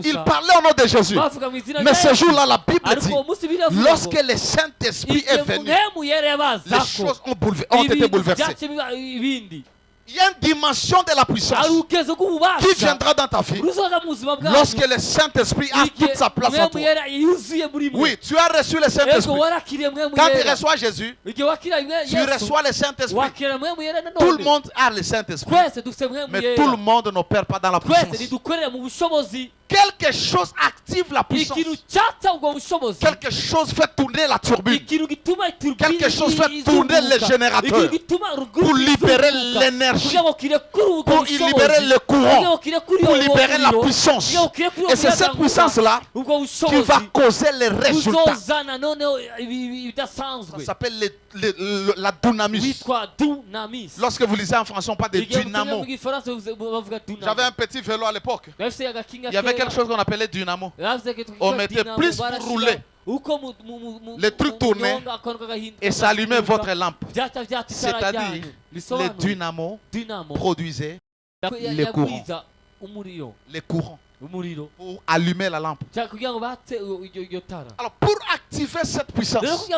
ils parlaient au nom de Jésus. Mais ce jour-là, la Bible dit, lorsque le Saint-Esprit est venu, les choses ont été bouleversées. Il y a une dimension de la puissance qui viendra dans ta vie lorsque le Saint-Esprit a toute sa place en toi. Oui, tu as reçu le Saint-Esprit. Quand tu reçois Jésus, tu reçois le Saint-Esprit. Tout le monde a le Saint-Esprit, mais tout le monde n'opère pas dans la puissance. Quelque chose active la puissance. Quelque chose fait tourner la turbine. Quelque chose fait tourner les générateurs pour libérer l'énergie, pour libérer le courant, pour libérer la puissance. Et c'est cette puissance-là qui va causer les résultats. Ça s'appelle la dunamis. Lorsque vous lisez en français, on parle de dynamo. J'avais un petit vélo à l'époque. Il y avait quelque chose qu'on appelait dynamo. On mettait plus pour rouler. Le truc tournait et ça allumait votre lampe. C'est-à-dire, le dynamo produisait les courants. Les courants. Pour allumer la lampe. Alors pour activer cette puissance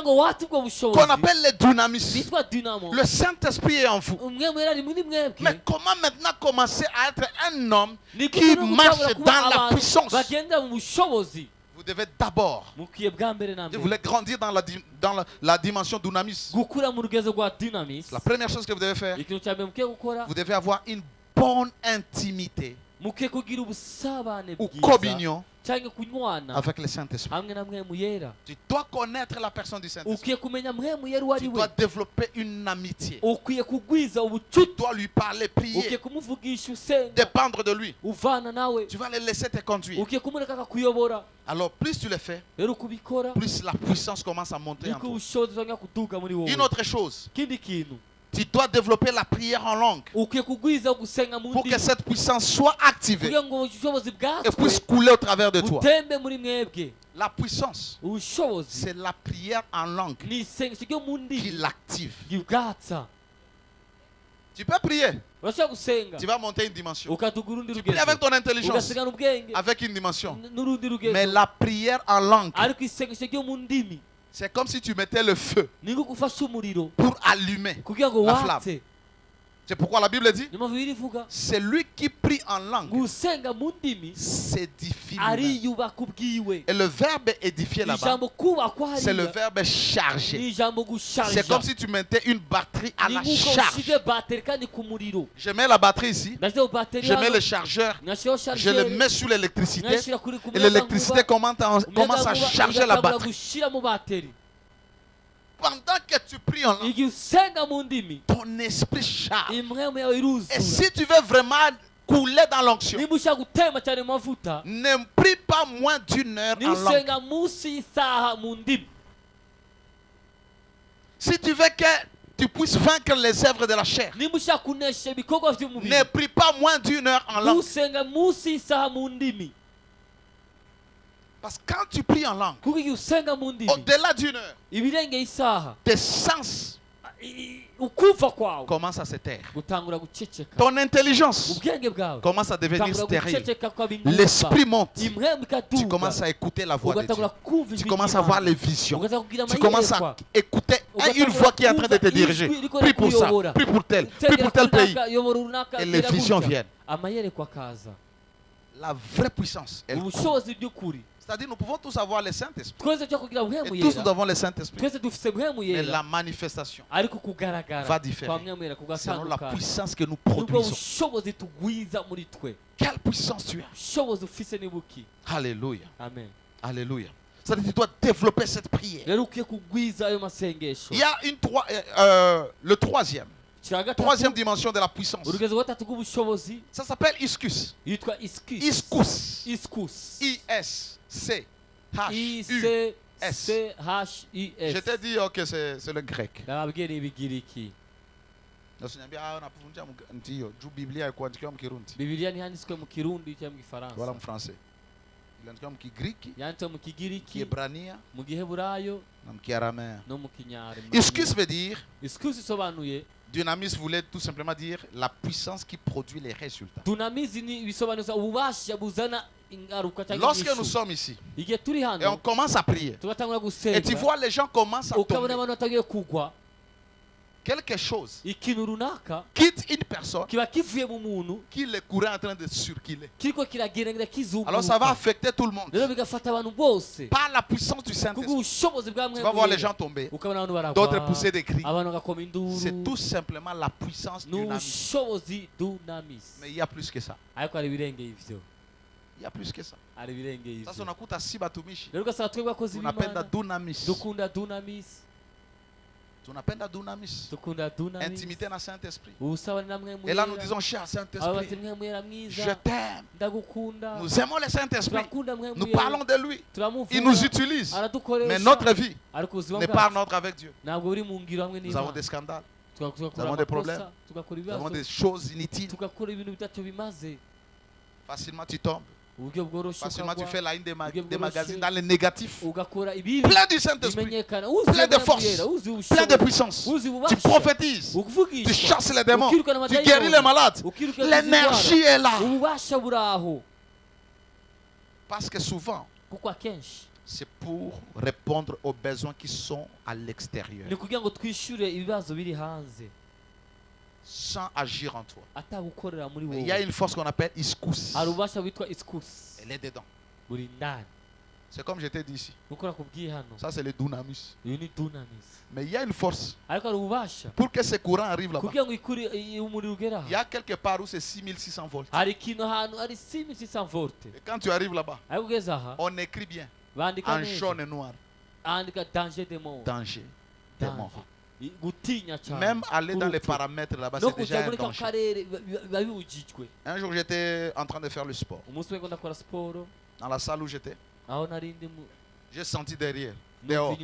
qu'on appelle le dynamisme, le Saint-Esprit est en vous. Mais comment maintenant commencer à être un homme qui marche dans la puissance? Vous devez d'abord, vous voulez grandir dans la dimension dynamis. La première chose que vous devez faire, vous devez avoir une bonne intimité ou communion avec le Saint-Esprit. Tu dois connaître la personne du Saint-Esprit. Tu dois développer une amitié. Tu dois lui parler, prier, dépendre de lui. Tu vas le laisser te conduire. Alors plus tu le fais, plus la puissance commence à monter en toi. Une autre chose, Tu dois développer la prière en langue pour que cette puissance soit activée et puisse couler au travers de toi. La puissance, c'est la prière en langue qui l'active. Tu peux prier. Tu vas monter une dimension. Tu pries avec ton intelligence, avec une dimension. Mais la prière en langue, c'est comme si tu mettais le feu pour allumer la flamme. C'est pourquoi la Bible dit, c'est lui qui prie en langue s'édifie lui-même. Et le verbe édifier là-bas, c'est le verbe charger. C'est comme si tu mettais une batterie à la charge. Je mets la batterie ici, je mets le chargeur, je le mets sur l'électricité et l'électricité commence à charger la batterie. Pendant que tu pries en langue, ton esprit charge. Et si tu veux vraiment couler dans l'onction, ne prie pas moins d'une heure en langue. Si tu veux que tu puisses vaincre les œuvres de la chair, ne prie pas moins d'une heure en langue. Parce que quand tu pries en langue, au-delà d'une heure, tes sens commencent à se taire. Ton intelligence commence à devenir stérile. L'esprit monte. Tu commences à écouter la voix de Dieu. Tu commences à voir les visions. Tu commences à écouter une voix qui est en train de te diriger. Prie pour ça, prie pour tel pays. Et les visions viennent. La vraie puissance, elle court. C'est-à-dire, nous pouvons tous avoir le Saint-Esprit. Et tous nous avons le Saint-Esprit. Mais la manifestation va différer selon la puissance que nous produisons. Quelle puissance tu as? Alléluia. Amen. Alléluia. C'est-à-dire, tu dois développer cette prière. Il y a le troisième dimension de la puissance. Ça s'appelle iskus. Iskus. I-S-C-H-U-S. Je t'ai dit que c'est le grec. Voilà en français. Iskus veut dire, dynamis voulait tout simplement dire la puissance qui produit les résultats. Lorsque nous sommes ici et on commence à prier et tu vois les gens commencent à tomber, quelque chose quitte une personne qui le courant est en train de circuler. Alors ça va affecter tout le monde. Par la puissance du Saint-Esprit, tu vas voir les gens tomber, d'autres pousser des cris. C'est tout simplement la puissance du dynamis. Mais il y a plus que ça. Il y a plus que ça. Sasa unakuta si batumishi tunapenda dunamis. Tunapenda dunamis. Intimité dans Saint-Esprit. Et là nous disons, cher Saint-Esprit, je t'aime. Nous aimons le Saint-Esprit. Nous parlons de lui. Il nous utilise. Mais notre vie n'est pas en ordre avec Dieu. Nous avons des scandales. Nous avons des problèmes. Nous avons des choses inutiles. Facilement tu tombes. Facilement tu fais la une des magazines dans les négatifs. Plein du Saint-Esprit, plein de force, plein de puissance. Tu prophétises, tu chasses les démons, tu guéris les malades. L'énergie est là. Parce que souvent, c'est pour répondre aux besoins qui sont à l'extérieur, sans agir en toi. Mais il y a une force qu'on appelle iskus. Elle est dedans. C'est comme je t'ai dit ici. Ça c'est le dunamis. Mais il y a une force pour que ce courant arrive là-bas. Il y a quelque part où c'est 6600 volts. Et quand tu arrives là-bas, on écrit bien en jaune et noir. Danger des morts. Même aller dans les paramètres là-bas, c'est déjà un danger. Un jour, j'étais en train de faire le sport. Dans la salle où j'étais, j'ai senti dehors.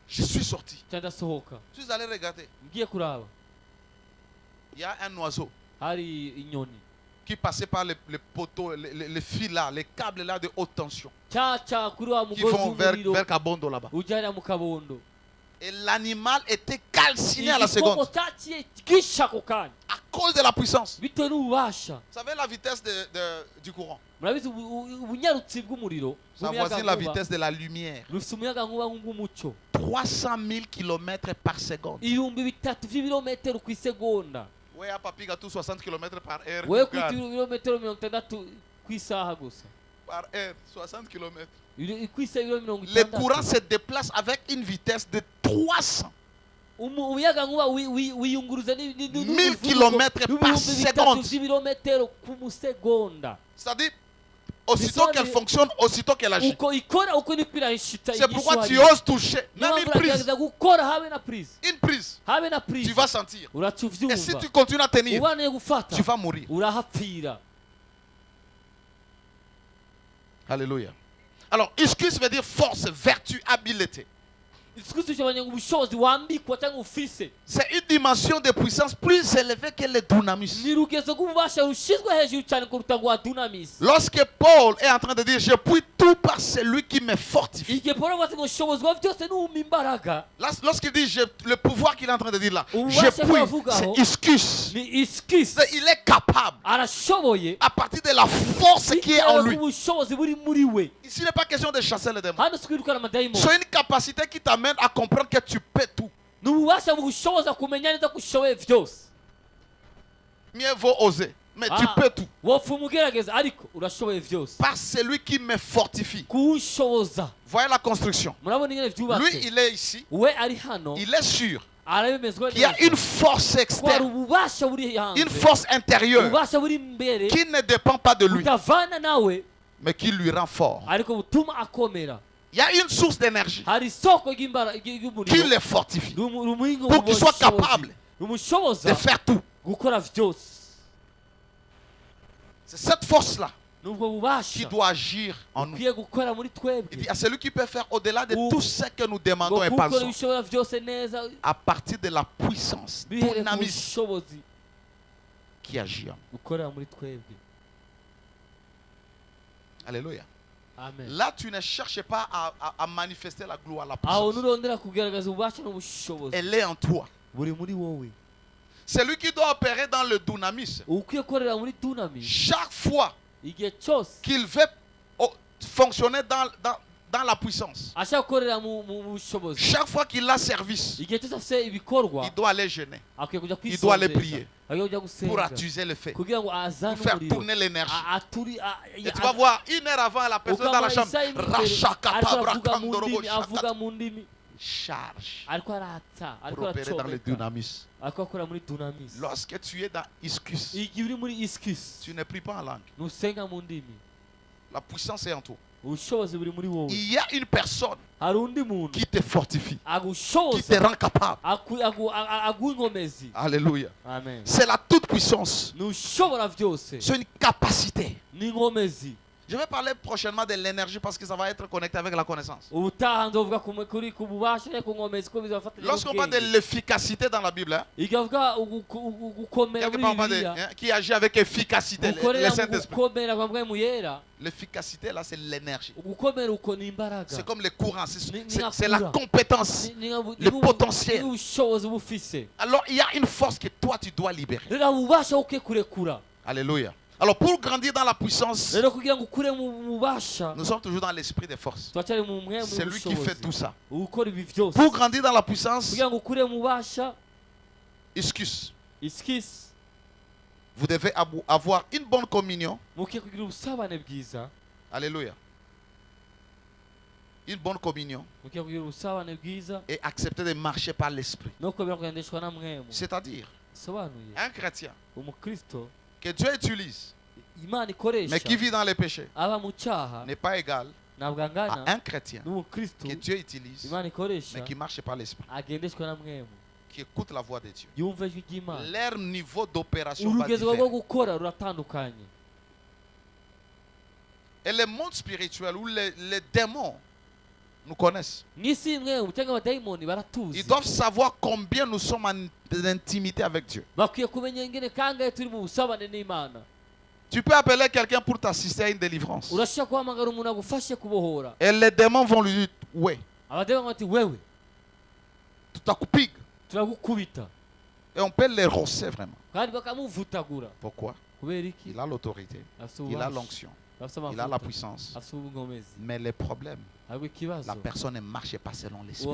Je suis sorti. Je suis allé regarder. Il y a un oiseau qui passait par les poteaux, les fils là, les câbles là de haute tension qui vont vers Kabondo là-bas. Et l'animal était calciné à la seconde à cause de la puissance. Vous savez la vitesse du courant? Ça voisine la vitesse de la lumière. 300 000 km par seconde. Oui, à Papi Gatou 60 km par heure. Par heure, 60 km. Le courant se déplace avec une vitesse de 300 000 km par seconde. C'est-à-dire, aussitôt qu'elle fonctionne, aussitôt qu'elle agit. C'est pourquoi tu oses toucher. Même une prise. Une prise. Tu vas sentir. Et si tu continues à tenir, tu vas mourir. Alléluia. Alors, excuse veut dire force, vertu, habileté. C'est une dimension de puissance plus élevée que le dynamisme. Lorsque Paul est en train de dire je puis tout par celui qui me fortifie. Lorsqu'il dit le pouvoir qu'il est en train de dire là, je puis, c'est excuse. Il est capable à partir de la force qui est en lui. Ici, il n'est pas question de chasser les démons. C'est une capacité qui t'amène à comprendre que tu peux tout. Mieux vaut oser, mais tu peux tout. Par celui qui me fortifie. Voyez la construction. Lui, il est ici. Il est sûr qu'il y a une force externe, une force intérieure qui ne dépend pas de lui, mais qui lui rend fort. Il y a une source d'énergie qui le fortifie pour qu'il soit capable de faire tout. C'est cette force-là qui doit agir en nous. Il dit à celui qui peut faire au-delà de tout ce que nous demandons et pensons, à partir de la puissance dynamique qui agit en nous. Alléluia. Amen. Là, tu ne cherches pas à manifester la gloire, la puissance. Elle est en toi. C'est lui qui doit opérer dans le dynamisme. Chaque fois qu'il veut fonctionner dans la puissance, chaque fois qu'il a service, il doit aller jeûner, il doit aller prier pour attiser le fait, pour faire tourner l'énergie. Et tu vas voir, 1 heure avant, la personne dans la chambre, charge pour opérer dans le dynamisme. Lorsque tu es dans Iscus, tu ne pries pas en langue. La puissance est en toi. Il y a une personne qui te fortifie, qui te rend capable. Alléluia. C'est la toute puissance. C'est une capacité. Je vais parler prochainement de l'énergie parce que ça va être connecté avec la connaissance. Lorsqu'on parle de l'efficacité dans la Bible, qui agit avec efficacité, le Saint-Esprit. L'efficacité là, c'est l'énergie. C'est comme le courant, c'est la compétence, le potentiel. Alors il y a une force que toi tu dois libérer. Alléluia. Alors pour grandir dans la puissance, nous sommes toujours dans l'esprit des forces. C'est lui qui fait tout ça. Pour grandir dans la puissance, excuse. Vous devez avoir une bonne communion. Alléluia. Une bonne communion. Et accepter de marcher par l'esprit. C'est-à-dire, un chrétien que Dieu utilise, mais qui vit dans les péchés, n'est pas égal à un chrétien que Dieu utilise, mais qui marche par l'esprit, qui écoute la voix de Dieu. Leur niveau d'opération va différer. Et le monde spirituel où les démons nous connaissent. Ils doivent savoir combien nous sommes en intimité avec Dieu. Tu peux appeler quelqu'un pour t'assister à une délivrance. Et les démons vont lui dire, ouais. Tout à coup, pig. Et on peut les rosser vraiment. Pourquoi? Il a l'autorité. Il a l'onction. Il a la puissance. Mais les problèmes, la personne ne marche pas selon l'esprit.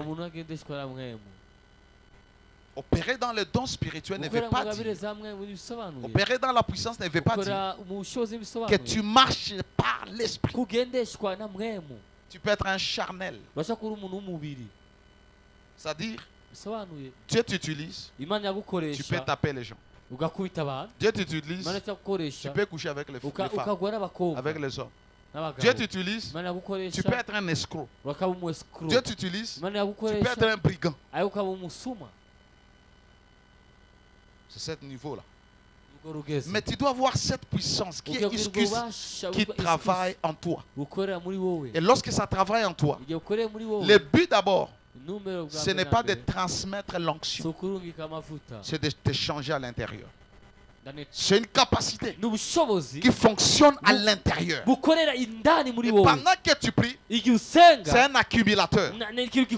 Opérer dans le don spirituel ne veut pas dire. Opérer dans la puissance ne veut pas dire que tu marches par l'esprit. Tu peux être un charnel. C'est-à-dire, Dieu t'utilise, tu peux taper les gens. Dieu t'utilise, tu peux coucher avec les femmes, avec les hommes. Dieu t'utilise, tu peux être un escroc. Dieu t'utilise, tu peux être un brigand. C'est ce niveau-là. Mais tu dois avoir cette puissance qui est excuse, qui travaille en toi. Et lorsque ça travaille en toi, le but d'abord, ce n'est pas de transmettre l'onction, c'est de te changer à l'intérieur. C'est une capacité qui fonctionne à l'intérieur. Et pendant que tu pries, c'est un accumulateur.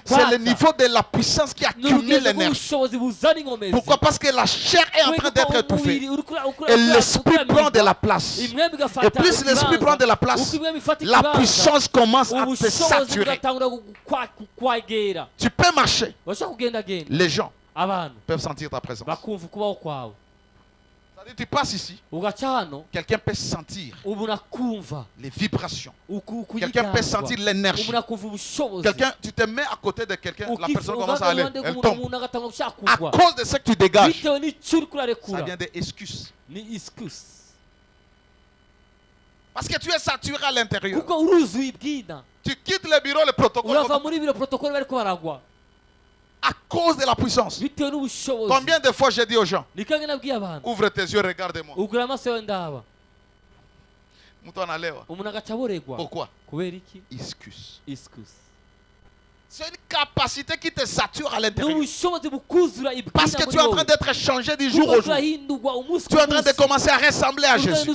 C'est le niveau de la puissance qui accumule l'énergie. Pourquoi? Parce que la chair est en train d'être étouffée. Et l'esprit prend de la place. Et plus l'esprit prend de la place, la puissance commence à te saturer. Tu peux marcher. Les gens peuvent sentir ta présence. Tu passes ici, quelqu'un peut sentir les vibrations. Quelqu'un peut sentir l'énergie. Quelqu'un, tu te mets à côté de quelqu'un, la personne commence à aller, elle tombe. À cause de ce que tu dégages, ça vient des excuses. Parce que tu es saturé à l'intérieur. Tu quittes le bureau, le protocole. À cause de la puissance. Combien de fois j'ai dit aux gens, ouvre tes yeux, regarde-moi. Pourquoi? Excuse. C'est une capacité qui te sature à l'intérieur. Parce que tu es en train d'être changé du jour au jour. Tu es en train de commencer à ressembler à Jésus.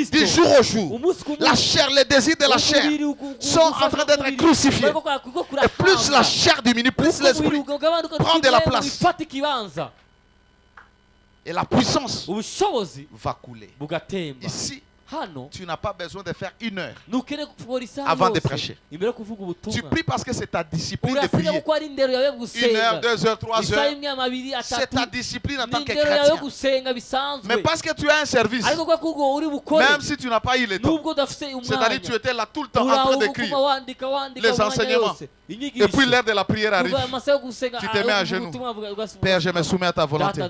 Du jour au jour. La chair, les désirs de la chair sont en train d'être crucifiés. Et plus la chair diminue, plus l'esprit prend de la place. Et la puissance va couler. Ici, tu n'as pas besoin de faire 1 heure avant de prêcher. Tu pries parce que c'est ta discipline de prier. 1 heure, 2 heures, 3 heures. C'est ta discipline en tant que chrétien. Mais parce que tu as un service, même si tu n'as pas eu le temps, c'est-à-dire que tu étais là tout le temps en train d'écrire les enseignements. Et puis l'heure de la prière arrive. Tu te mets à genoux. Père, je me soumets à ta volonté.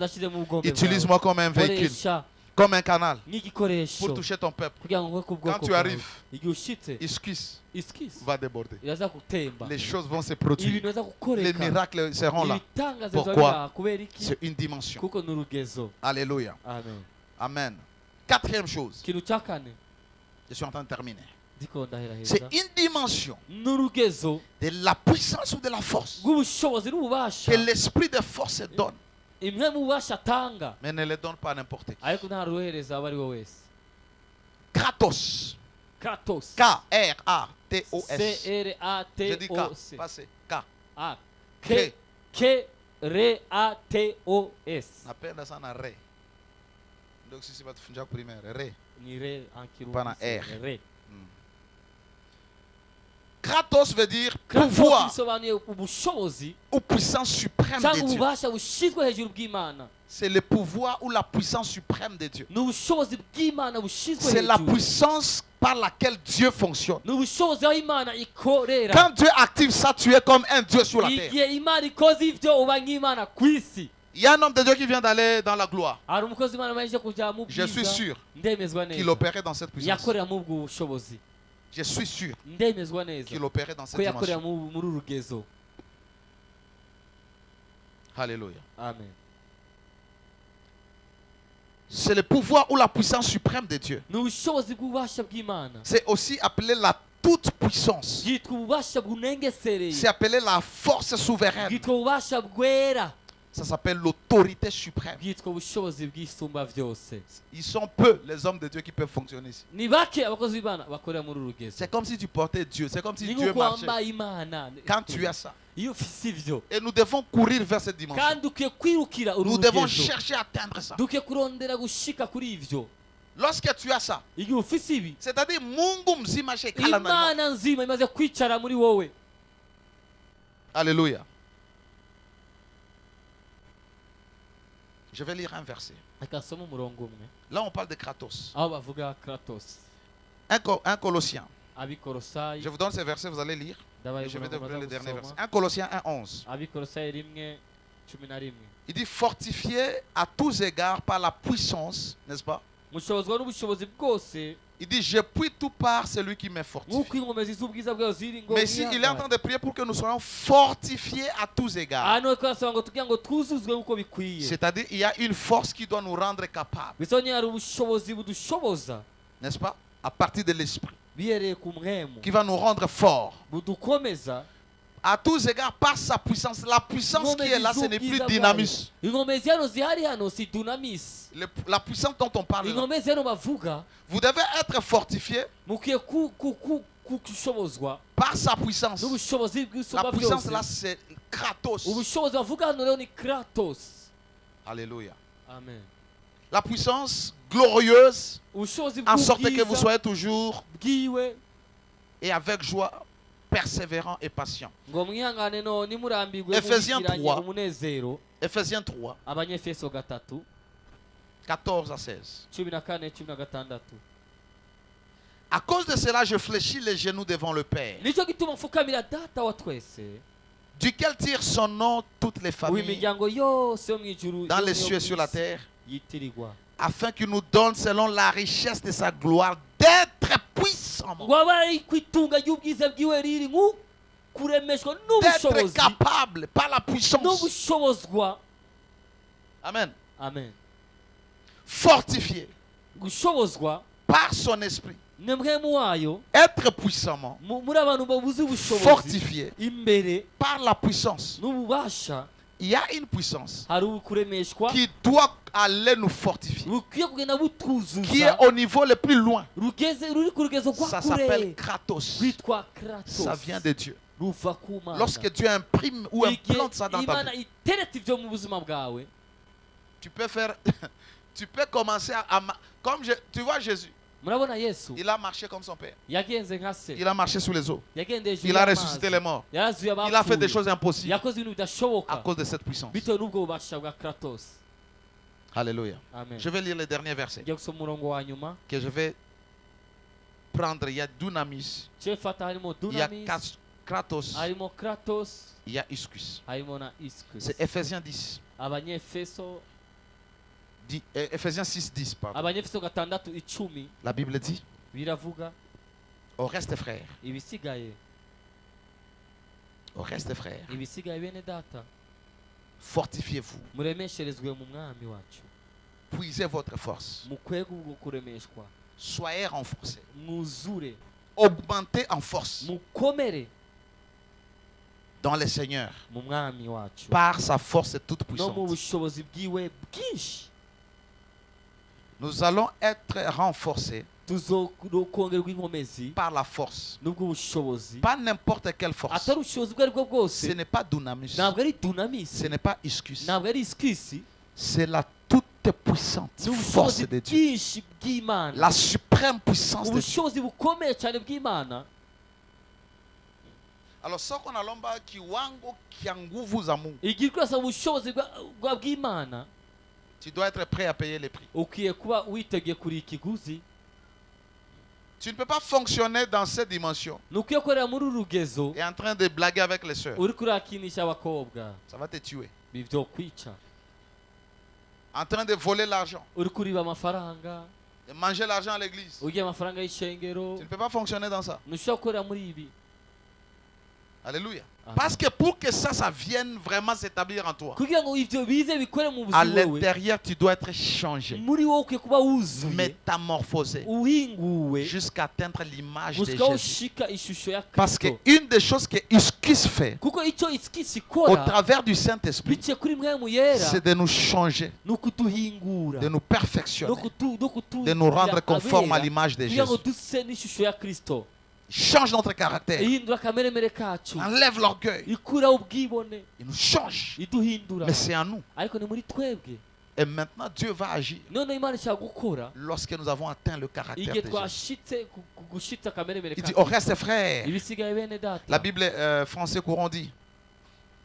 Utilise-moi comme un véhicule, comme un canal pour toucher ton peuple. Quand tu arrives, excuse va déborder. Les choses vont se produire. Les miracles seront là. Pourquoi? C'est une dimension. Alléluia. Amen. 4e chose. Je suis en train de terminer. C'est une dimension de la puissance ou de la force que l'esprit de force donne. Mais ne le donne pas à n'importe qui. Kratos. K-R-A-T-O-S. Je dis K. Passez. K. K-R-A-T-O-S. Appelle ça un ré. Donc si c'est pas de primaire, ré. Pas un R. Kratos veut dire pouvoir ou puissance suprême de Dieu. C'est le pouvoir ou la puissance suprême de Dieu. C'est la puissance par laquelle Dieu fonctionne. Quand Dieu active ça, tu es comme un Dieu sur la terre. Il y a un homme de Dieu qui vient d'aller dans la gloire. Je suis sûr qu'il opérait dans cette puissance. Je suis sûr qu'il opérait dans cette dimension. Alléluia. Amen. C'est le pouvoir ou la puissance suprême de Dieu. C'est aussi appelé la toute puissance. C'est appelé la force souveraine. Ça s'appelle l'autorité suprême. Ils sont peu les hommes de Dieu qui peuvent fonctionner ici. C'est comme si tu portais Dieu. C'est comme si Dieu marchait. Quand tu as ça. Et nous devons courir vers cette dimension. Nous devons chercher à atteindre ça. Lorsque tu as ça, c'est-à-dire Mungu mzima shekala na wewe. Alléluia. Je vais lire un verset. Là, on parle de Kratos. 1 Colossiens. Je vous donne ces versets, vous allez lire. Et je vais développer le dernier verset. 1 Colossiens 1:11. Il dit fortifié à tous égards par la puissance, n'est-ce pas? Il dit je puis tout par celui qui m'est fortifié. Mais ici il est en train de prier pour que nous soyons fortifiés à tous égards. C'est-à-dire il y a une force qui doit nous rendre capables. N'est-ce pas? À partir de l'esprit. Qui va nous rendre forts. À tous égards par sa puissance. La puissance qui est là, ce n'est plus dynamisme. La puissance dont on parle là. Vous devez être fortifié par sa puissance. La puissance là, c'est Kratos. Alléluia. Amen. La puissance glorieuse, en sorte que vous soyez toujours et avec joie, persévérant et patient. Ephésiens 3. Ephésiens 3. 14 à 16. À cause de cela, je fléchis les genoux devant le Père, duquel tire son nom toutes les familles dans les cieux et sur la terre, afin qu'il nous donne selon la richesse de sa gloire d'être puissamment, d'être capable par la puissance. Amen. Amen. Fortifié par son esprit, être puissamment, fortifié par la puissance. Il y a une puissance qui doit aller nous fortifier, qui est au niveau le plus loin. Ça s'appelle Kratos. Ça vient de Dieu. Lorsque Dieu imprime ou implante ça dans ta vie, tu peux faire, tu peux commencer à tu vois Jésus. Il a marché comme son père. Il a marché sous les eaux. Il a ressuscité les morts. Il a fait des choses impossibles à cause de cette puissance. Alléluia. Amen. Je vais lire le dernier verset que je vais prendre. Il y a Dunamis, il y a Kratos, il y a Ischus. C'est Ephésiens 10. Ephésiens 6:10, pardon. La Bible dit au reste frère, fortifiez-vous, puisez votre force, soyez renforcés, augmentez en force dans le Seigneur par sa force toute puissante. Nous allons être renforcés par la force. Pas n'importe quelle force. Ce n'est pas Dunamis. Ce n'est pas Ischus. C'est la toute puissante force de Dieu. La suprême puissance de Dieu. Alors, ce qu'on a lomba kiwango kia nguvu za Mungu. Tu dois être prêt à payer les prix. Tu ne peux pas fonctionner dans cette dimension et en train de blaguer avec les sœurs. Ça va te tuer. En train de voler l'argent, de manger l'argent à l'église. Tu ne peux pas fonctionner dans ça. Alléluia. Parce que pour que ça vienne vraiment s'établir en toi, à l'intérieur, tu dois être changé, métamorphosé, jusqu'à atteindre l'image de Jésus. Parce qu'une des choses que Iskis fait, au travers du Saint-Esprit, c'est de nous changer, de nous perfectionner, de nous rendre conformes à l'image de Jésus. Change notre caractère, enlève l'orgueil, il nous change, mais c'est en nous. Et maintenant Dieu va agir lorsque nous avons atteint le caractère de Jésus. Il dit, au reste frères, la Bible français courant dit,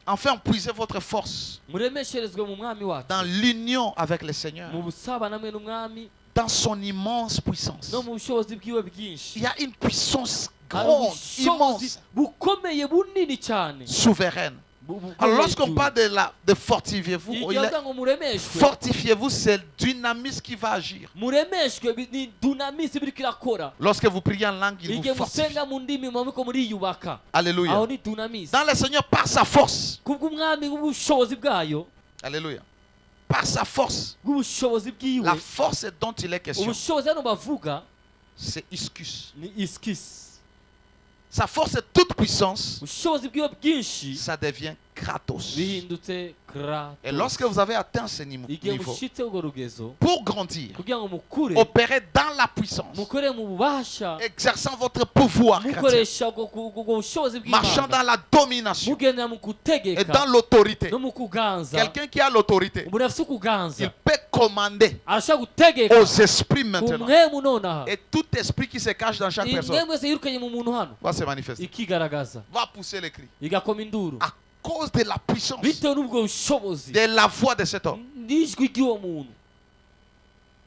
enfin puisez votre force dans l'union avec le Seigneur, dans son immense puissance. Il y a une puissance grande, immense, souveraine. Alors lorsqu'on parle de fortifiez-vous, fortifiez-vous, c'est le dynamisme qui va agir. Lorsque vous priez en langue, il vous fortifie. Alléluia. Dans le Seigneur, par sa force. Alléluia. Par sa force. La force dont il est question, c'est Iskis. Sa force est toute puissance. Ça devient Kratos. Et lorsque vous avez atteint ce niveau, pour grandir, opérer dans la puissance, exerçant votre pouvoir chrétien, marchant dans la domination et dans l'autorité. Quelqu'un qui a l'autorité, il peut commander aux esprits maintenant. Et tout esprit qui se cache dans chaque personne va se manifester, va pousser les cris. À cause de la puissance de la voix de cet homme.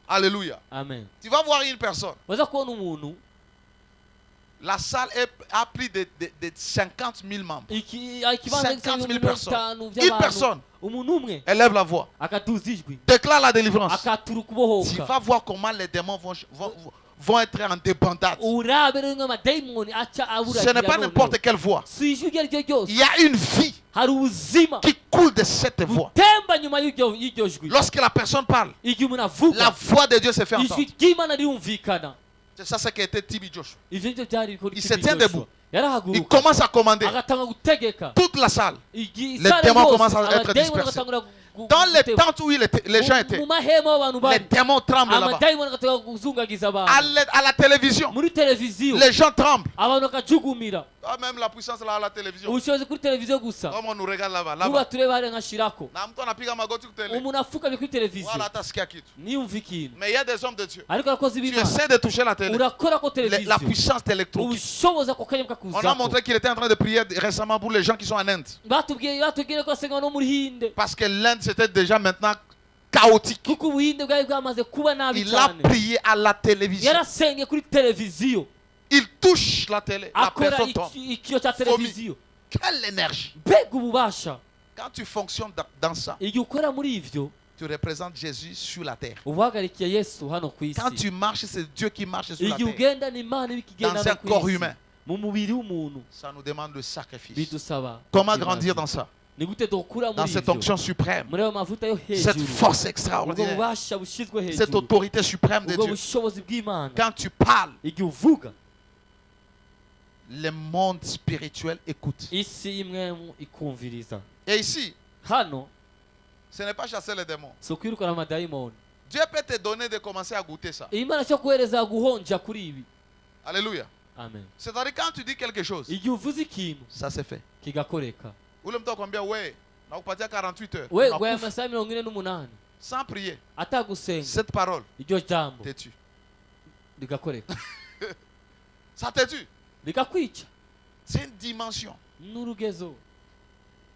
Alléluia. Amen. Tu vas voir une personne. La salle a plus de 50 000 membres. 50 000 personnes. Une personne. Elle lève la voix. Déclare la délivrance. Tu vas voir comment les démons vont être en débandade. Ce n'est pas n'importe quelle voix. Il y a une vie qui coule de cette voix. Lorsque la personne parle, la voix de Dieu se fait entendre. C'est ça ce qui était Tibi Joshua. Il se tient debout. Il commence à commander. Toute la salle. Les démons commencent à être dispersés. Dans les tentes où les gens étaient, les démons tremblent là-bas. À la télévision, les gens tremblent. Ah, même la puissance là à la télévision. Comme on nous regarde là-bas. Mais il y a des hommes de Dieu. Tu essaies de toucher la télé. La puissance d'électrocution. On a montré qu'il était en train de prier récemment pour les gens qui sont en Inde. Parce que l'Inde c'était déjà maintenant chaotique. Il a prié à la télévision. Il touche la télé. La personne tombe. Quelle énergie. Quand tu fonctionnes dans ça, tu représentes Jésus sur la terre. Quand tu marches, c'est Dieu qui marche sur la terre. Dans un corps humain. Ça nous demande le sacrifice. Comment grandir dans ça? Dans cette onction suprême, cette force extraordinaire, cette autorité suprême de Dieu. Quand tu parles, le monde spirituel écoute. Et ici, ce n'est pas chasser les démons. Dieu peut te donner de commencer à goûter ça. Alléluia. Amen. C'est-à-dire quand tu dis quelque chose, ça se fait. Ule mtu akwambia we na kupatia 48 heures. Sans prier. Cette parole te tue. Ça te tue. C'est une dimension.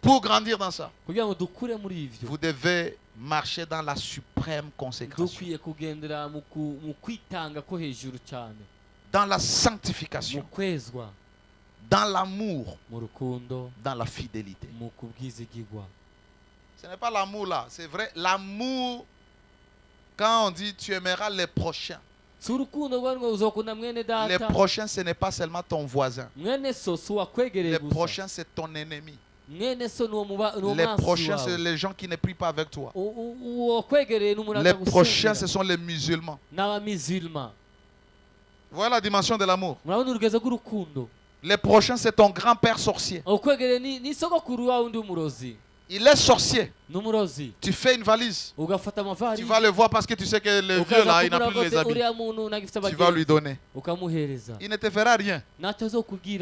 Pour grandir dans ça, vous devez marcher dans la suprême consécration, dans la sanctification, dans l'amour, dans la fidélité. Ce n'est pas l'amour là, c'est vrai. L'amour, quand on dit tu aimeras les prochains Les prochains, ce n'est pas seulement ton voisin. Les prochains, c'est ton ennemi. Les prochains, c'est les gens qui ne prient pas avec toi. Les prochains, ce sont les musulmans. Voilà la dimension de l'amour. Les prochains, c'est ton grand-père sorcier. Il est sorcier. Tu fais une valise. Tu vas le voir parce que tu sais que le vieux là, il n'a plus les habits. Tu vas lui donner. Il ne te fera rien.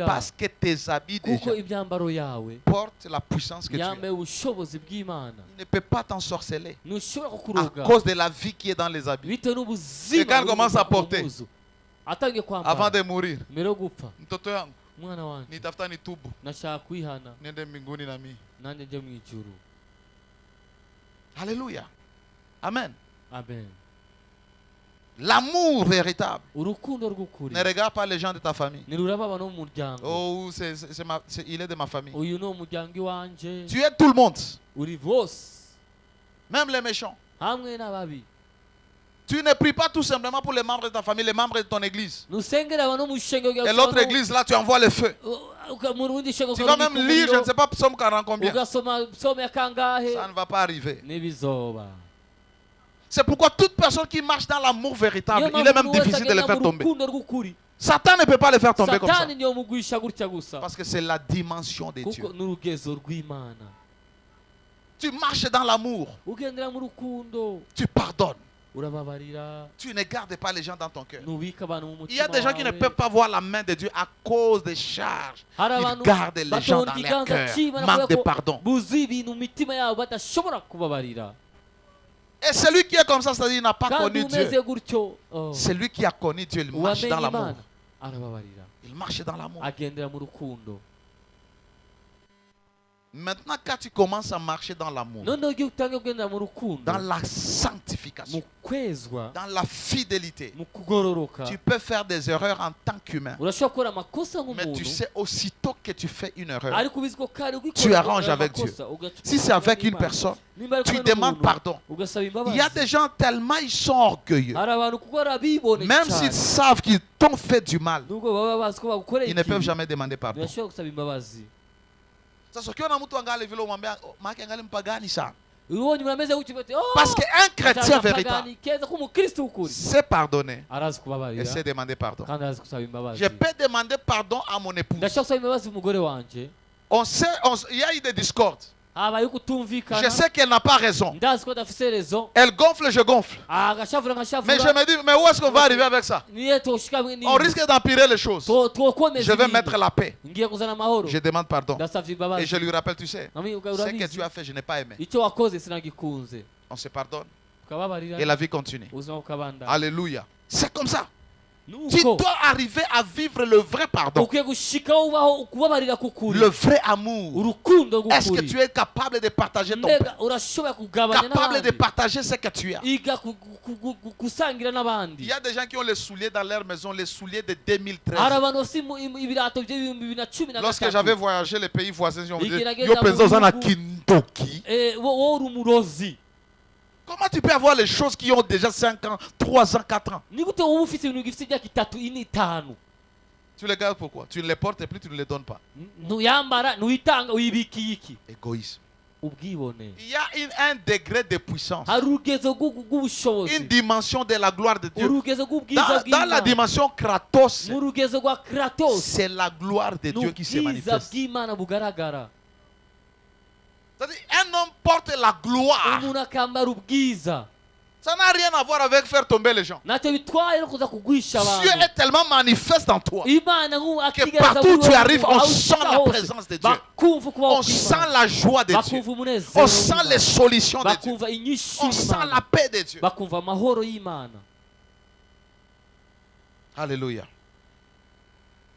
Parce que tes habits déjà portent la puissance que tu as. Il ne peut pas t'ensorceler à cause de la vie qui est dans les habits. Et quand il commence à porter, avant de mourir, mtoto yangu nitafuta nitubu niende mbinguni na mimi. Alléluia. Amen. Amen. L'amour véritable ne regarde pas les gens de ta famille. Oh, il est de ma famille. Tu es tout le monde. Même les méchants. Tu ne pries pas tout simplement pour les membres de ta famille, les membres de ton église. Et l'autre église, là, tu envoies le feu. Tu vas même lire, je ne sais pas, Psaume 40 combien. Ça ne va pas arriver. C'est pourquoi toute personne qui marche dans l'amour véritable, il est même difficile de le faire tomber. Satan ne peut pas le faire tomber comme ça. Parce que c'est la dimension de Dieu. Tu marches dans l'amour. Tu pardonnes. Tu ne gardes pas les gens dans ton cœur. Il y a des gens qui ne peuvent pas voir la main de Dieu à cause des charges. Ils gardent les gens dans leur cœur. Manque de pardon. Et celui qui est comme ça, c'est-à-dire qu'il n'a pas connu Dieu. Celui qui a connu Dieu, il marche dans l'amour. Il marche dans l'amour. Maintenant, quand tu commences à marcher dans l'amour, dans la sanctification, dans la fidélité, tu peux faire des erreurs en tant qu'humain. Mais tu sais, aussitôt que tu fais une erreur, tu arranges avec Dieu. Si c'est avec une personne, tu demandes pardon. Il y a des gens tellement ils sont orgueilleux. Même s'ils savent qu'ils t'ont fait du mal, ils ne peuvent jamais demander pardon. Sasa ukiona mtu angali vile umwambia maana angali mpagani sana. Parce qu'un chrétien véritable sait pardonner et sait demander pardon. Je peux demander pardon à mon épouse. Il y a eu des discordes. Je sais qu'elle n'a pas raison. Elle gonfle, je gonfle. Mais je me dis, mais où est-ce qu'on va arriver avec ça? On risque d'empirer les choses. Je vais mettre la paix. Je demande pardon. Et je lui rappelle, tu sais, ce que tu as fait, je n'ai pas aimé. On se pardonne. Et la vie continue. Alléluia. C'est comme ça. Tu dois arriver à vivre le vrai pardon. Le vrai amour. Est-ce que tu es capable de partager ton pain? Capable de partager ce que tu as? Il y a des gens qui ont les souliers dans leur maison, les souliers de 2013. Lorsque j'avais voyagé les pays voisins, ils ont dit yo penzo na kindoki. Comment tu peux avoir les choses qui ont déjà 5 ans, 3 ans, 4 ans? Tu les gardes pourquoi? Tu ne les portes et plus tu ne les donnes pas. Égoïsme. Il y a un degré de puissance, une dimension de la gloire de Dieu. Dans la dimension Kratos, c'est la gloire de Dieu qui se manifeste. C'est-à-dire, un homme porte la gloire. Ça n'a rien à voir avec faire tomber les gens. Dieu est tellement manifeste en toi que partout où tu arrives, on sent la présence de Dieu. On sent la joie de Dieu. On sent les solutions de Dieu. On sent la paix de Dieu. Alléluia.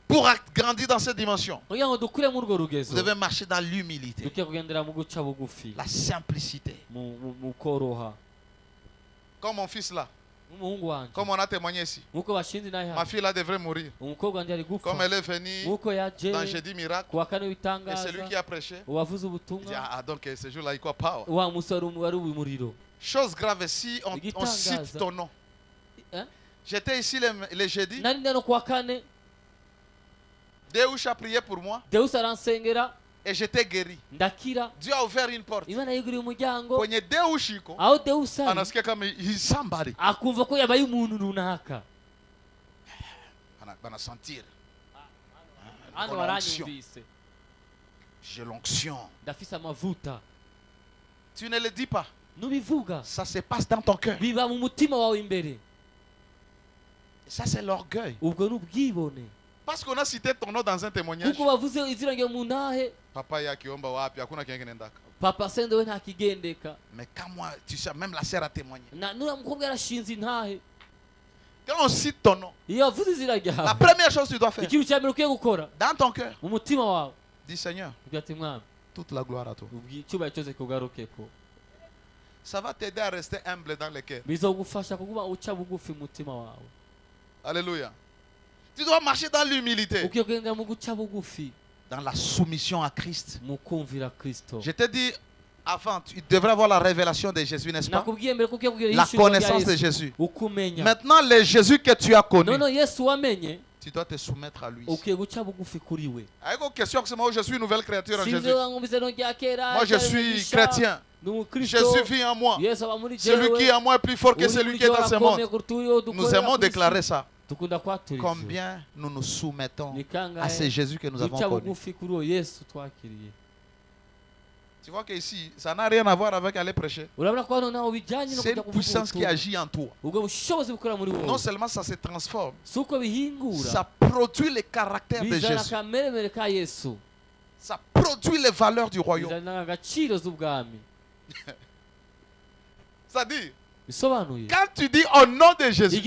Pour grandir dans cette dimension, vous devez marcher dans l'humilité, la simplicité. Comme mon fils là, comme on a témoigné ici, ma fille là devrait mourir. Comme elle est venue dans Jeudi Miracle, et c'est lui qui a prêché, il dit, ah donc ce jour-là il y a power. Chose grave, si on cite ton nom. J'étais ici le jeudi. Deus a prié pour moi. Et j'étais guéri. Dieu a ouvert une porte. Kwenye Deus iko, anasikia kama he's somebody. Bana sentir. J'ai l'onction. Tu ne le dis pas. Ça se passe dans ton cœur. Et ça c'est l'orgueil. Parce qu'on a cité ton nom dans un témoignage. Papa yakiomba wapi hakuna kingine nendaka. Papa sende we ntakigendeka. Mais quand moi, tu sais, même la sœur a témoigné. Quand on cite ton nom, la première chose que tu dois faire, dans ton cœur, dis Seigneur, toute la gloire à toi. Ça va t'aider à rester humble dans le cœur. Alléluia. Tu dois marcher dans l'humilité, dans la soumission à Christ. Je t'ai dit avant, tu devrais avoir la révélation de Jésus, n'est-ce pas? La connaissance de Jésus. Maintenant, le Jésus que tu as connu, tu dois te soumettre à lui. Avec une question que moi, je suis une nouvelle créature en Jésus. Moi, je suis chrétien. Jésus vit en moi. Celui qui est en moi est plus fort que celui qui est dans ce monde. Nous aimons déclarer ça. Combien nous nous soumettons à ce Jésus que nous avons connu. Tu vois qu'ici, ça n'a rien à voir avec aller prêcher. C'est une puissance qui agit en toi. Non seulement ça se transforme, ça produit le caractère de Jésus. Ça produit les valeurs du royaume. Ça dit, quand tu dis au nom de Jésus,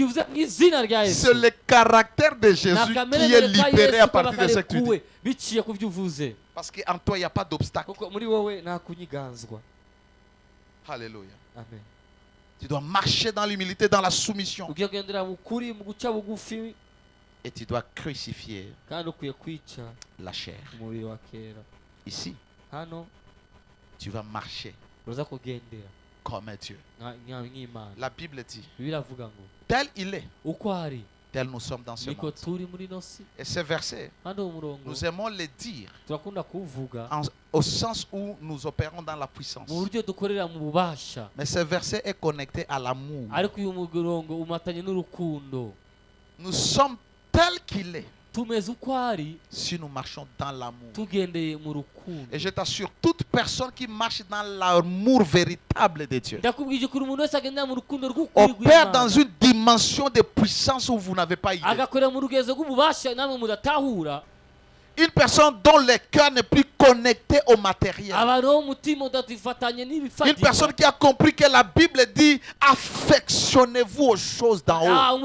c'est le caractère de Jésus qui est libéré à partir de ce que tu dis. Parce qu'en toi, il n'y a pas d'obstacle. Alléluia. Amen. Tu dois marcher dans l'humilité, dans la soumission. Et tu dois crucifier la chair. Ici, tu vas marcher comme un Dieu. La Bible dit, tel il est, tel nous sommes dans ce monde. Et ce verset, nous aimons le dire au sens où nous opérons dans la puissance. Mais ce verset est connecté à l'amour. Nous sommes tels qu'il est si nous marchons dans l'amour. Et je t'assure, toute personne qui marche dans l'amour véritable de Dieu opère dans une dimension de puissance où vous n'avez pas idée. Une personne dont le cœur n'est plus connecté au matériel. Une personne qui a compris que la Bible dit affectionnez-vous aux choses d'en haut.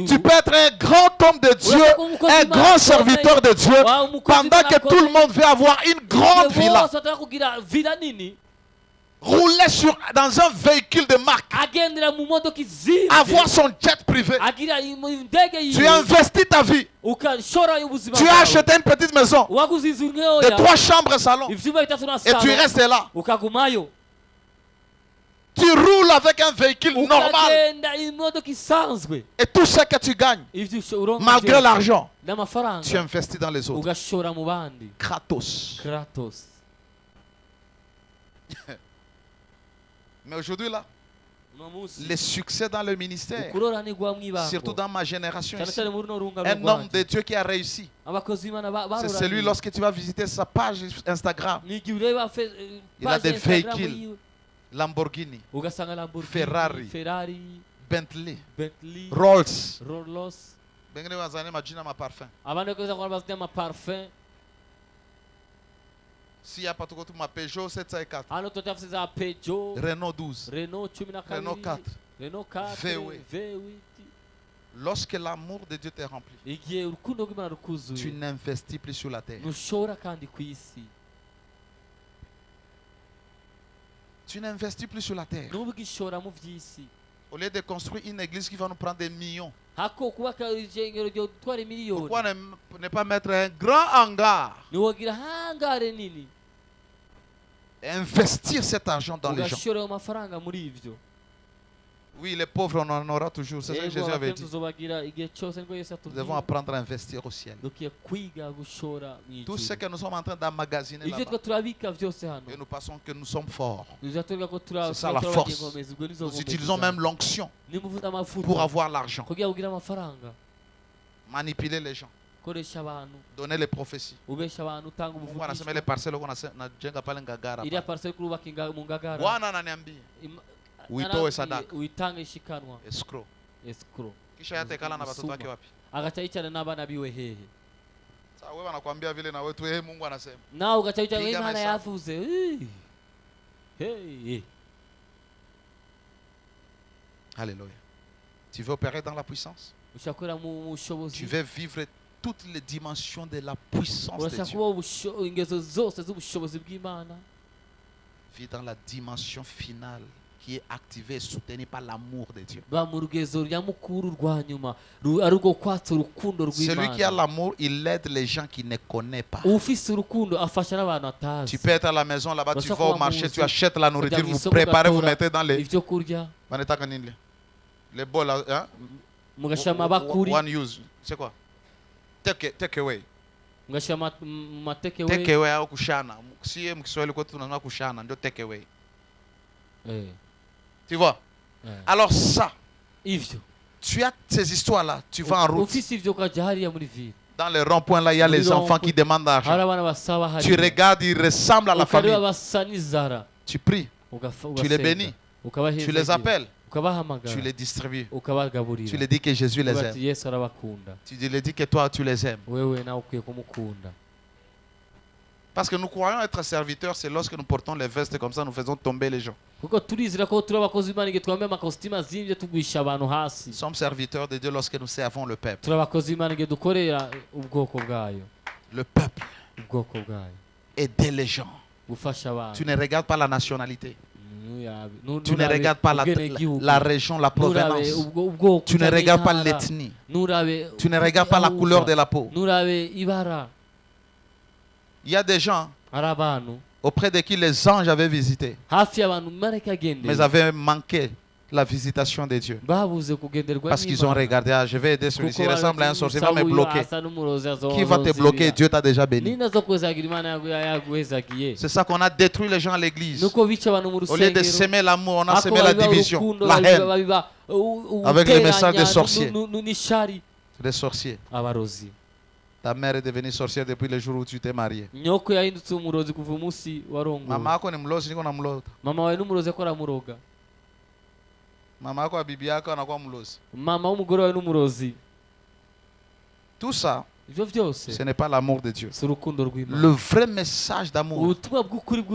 Tu peux être un grand homme de Dieu, un grand serviteur de Dieu, pendant que tout le monde veut avoir une grande villa. Rouler dans un véhicule de marque, avoir son jet privé. Tu as investi ta vie. Tu as acheté une petite maison de 3 chambres salon et tu restes là. Tu roules avec un véhicule normal et tout ce que tu gagnes, malgré l'argent, tu investis dans les autres. Kratos. Mais aujourd'hui là, les succès dans le ministère, surtout dans ma génération ici, un homme de Dieu qui a réussi, c'est celui lorsque tu vas visiter sa page Instagram, il a des véhicules, Lamborghini, Ferrari, Bentley, Rolls. S'il n'y a pas de ma Peugeot 704, Renault 12, Renault 4, VW. Lorsque l'amour de Dieu t'est rempli, tu n'investis plus sur la terre. Tu n'investis plus sur la terre. Au lieu de construire une église qui va nous prendre des millions, pourquoi ne pas mettre un grand hangar et investir cet argent dans les gens? Oui, les pauvres, on en aura toujours. C'est ce que Jésus avait dit. Nous devons apprendre à investir au ciel. Tout ce que nous sommes en train d'emmagasiner là-bas, et nous pensons que nous sommes forts. C'est ça la force. Nous utilisons même l'onction pour avoir l'argent. Manipuler les gens. Donner les prophéties. Les parcelles uitoe sadaka. Escrow. Kisha yatekala na watoto wake wapi? Agachaichana n'abana biwe hehe. Sasa wewe anakuambia vile na wewe tu Mungu anasema. Na ugachaicha Imana yavuze. Hey. Alléluia. Tu veux opérer dans la puissance? Tu veux vivre toutes les dimensions de la puissance de Dieu. Vis dans la dimension finale qui est activée et soutenue par l'amour de Dieu. Celui qui a l'amour, il aide les gens qui ne connaissent pas. Tu peux être à la maison là-bas, tu vas au marché, tu achètes la nourriture, vous préparez, vous mettez dans les bols, hein? One use, c'est quoi? Take away. Take away au kushana. Si mkiswahili kwetu tunasema kushana ndio take away. Tu vois? Alors ça, tu as ces histoires-là, tu vas en route. Dans les ronds-points là, il y a les enfants qui demandent l'argent. Tu regardes, ils ressemblent à la famille. Tu pries, tu les bénis, tu les appelles, tu les distribues. Tu les dis que Jésus les aime. Tu les dis que toi, tu les aimes. Parce que nous croyons être serviteurs, c'est lorsque nous portons les vestes comme ça, nous faisons tomber les gens. Nous sommes serviteurs de Dieu lorsque nous servons le peuple. Le peuple. Aider les gens. Tu ne regardes pas la nationalité. Tu ne regardes pas la région, la provenance. Tu ne regardes pas l'ethnie. Tu ne regardes pas la couleur de la peau. Il y a des gens auprès de qui les anges avaient visité, mais avaient manqué la visitation de Dieu. Parce qu'ils ont regardé, je vais aider celui-ci, il ressemble à un sorcier, il va me bloquer. Qui va te bloquer? Dieu t'a déjà béni. C'est ça qu'on a détruit les gens à l'église. Au lieu de s'aimer l'amour, on a semé la division, la haine, avec les messages des sorciers. Des sorciers. Ta mère est devenue sorcière depuis le jour où tu t'es marié. Mama yako ni mlozi, niko namlota. Mama yako wa bibi yako anakuwa mlozi. Tout ça, ce n'est pas l'amour de Dieu. Le vrai message d'amour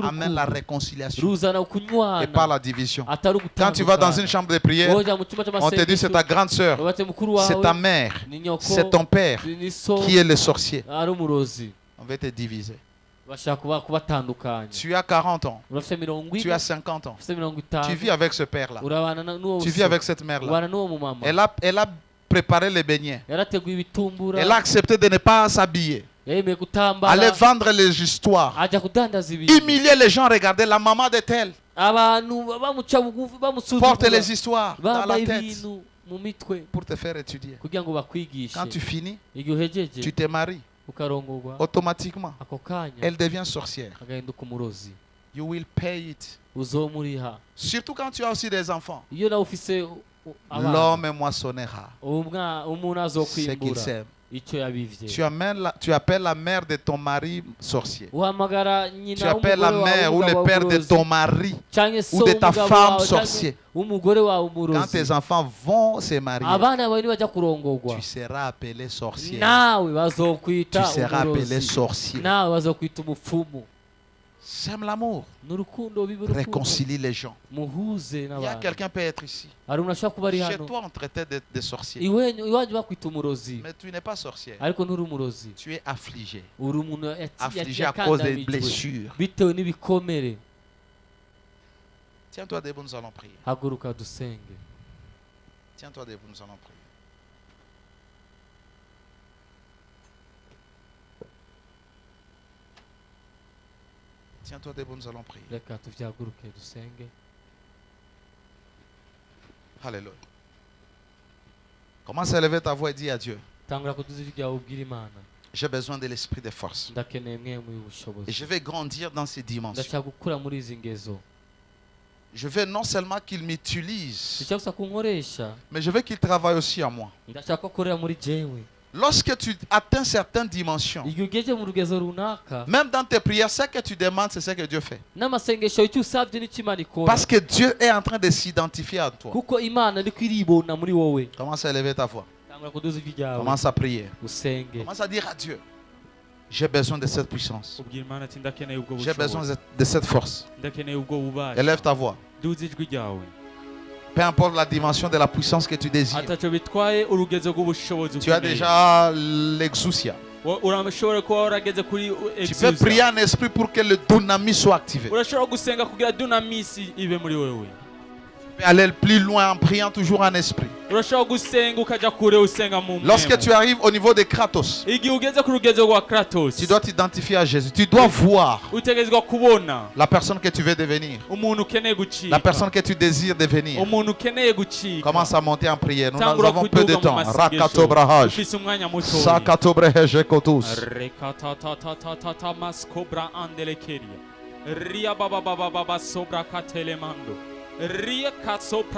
amène la réconciliation et pas la division. Quand tu vas dans une chambre de prière, on te dit c'est ta grande sœur, c'est ta mère, c'est ton père qui est le sorcier. On va te diviser. Tu as 40 ans, tu as 50 ans, tu vis avec ce père-là, tu vis avec cette mère-là. Elle a préparé les beignets. Elle a accepté de ne pas s'habiller. Aller vendre les histoires. Humilier les gens, regarder la maman de tel. Porte les histoires dans la tête pour te faire étudier. Quand tu finis, tu te maries. Automatiquement, elle devient sorcière. You will pay it. Surtout quand tu as aussi des enfants. L'homme moissonnera ce qu'il sème. Tu appelles la mère de ton mari sorcier. Tu appelles la mère ou le père de ton mari ou de ta femme sorcier. Quand tes enfants vont se marier, tu seras appelé sorcier. Tu seras appelé sorcier. J'aime l'amour. Réconcilie les gens. Il y a quelqu'un peut être ici. Chez toi, on traitait de sorcier. Mais tu n'es pas sorcière. Tu es affligé. Affligé à cause des blessures. Tiens-toi debout, nous allons prier. Tiens-toi debout, nous allons prier. Tiens-toi debout, nous allons prier. Alléluia. Commence à élever ta voix et dis à Dieu. J'ai besoin de l'esprit de force. Et je vais grandir dans ces dimensions. Je veux non seulement qu'il m'utilise, mais je veux qu'il travaille aussi en moi. Lorsque tu atteins certaines dimensions, même dans tes prières, ce que tu demandes, c'est ce que Dieu fait. Parce que Dieu est en train de s'identifier à toi. Commence à élever ta voix. Commence à prier. Commence à dire à Dieu, j'ai besoin de cette puissance. J'ai besoin de cette force. Élève ta voix. Peu importe la dimension de la puissance que tu désires. Tu as déjà l'exousia. Tu peux prier en esprit pour que le dunamis soit activé. Tu peux aller plus loin en priant toujours en esprit. Lorsque tu arrives au niveau de Kratos, tu dois t'identifier à Jésus. Tu dois voir la personne que tu veux devenir, la personne que tu désires devenir. Commence à monter en prière. Nous avons peu de temps. Rakatobrahaj. Sakatobrehejekotus. Ria baba baba baba sobra katelemando. Ria kasopra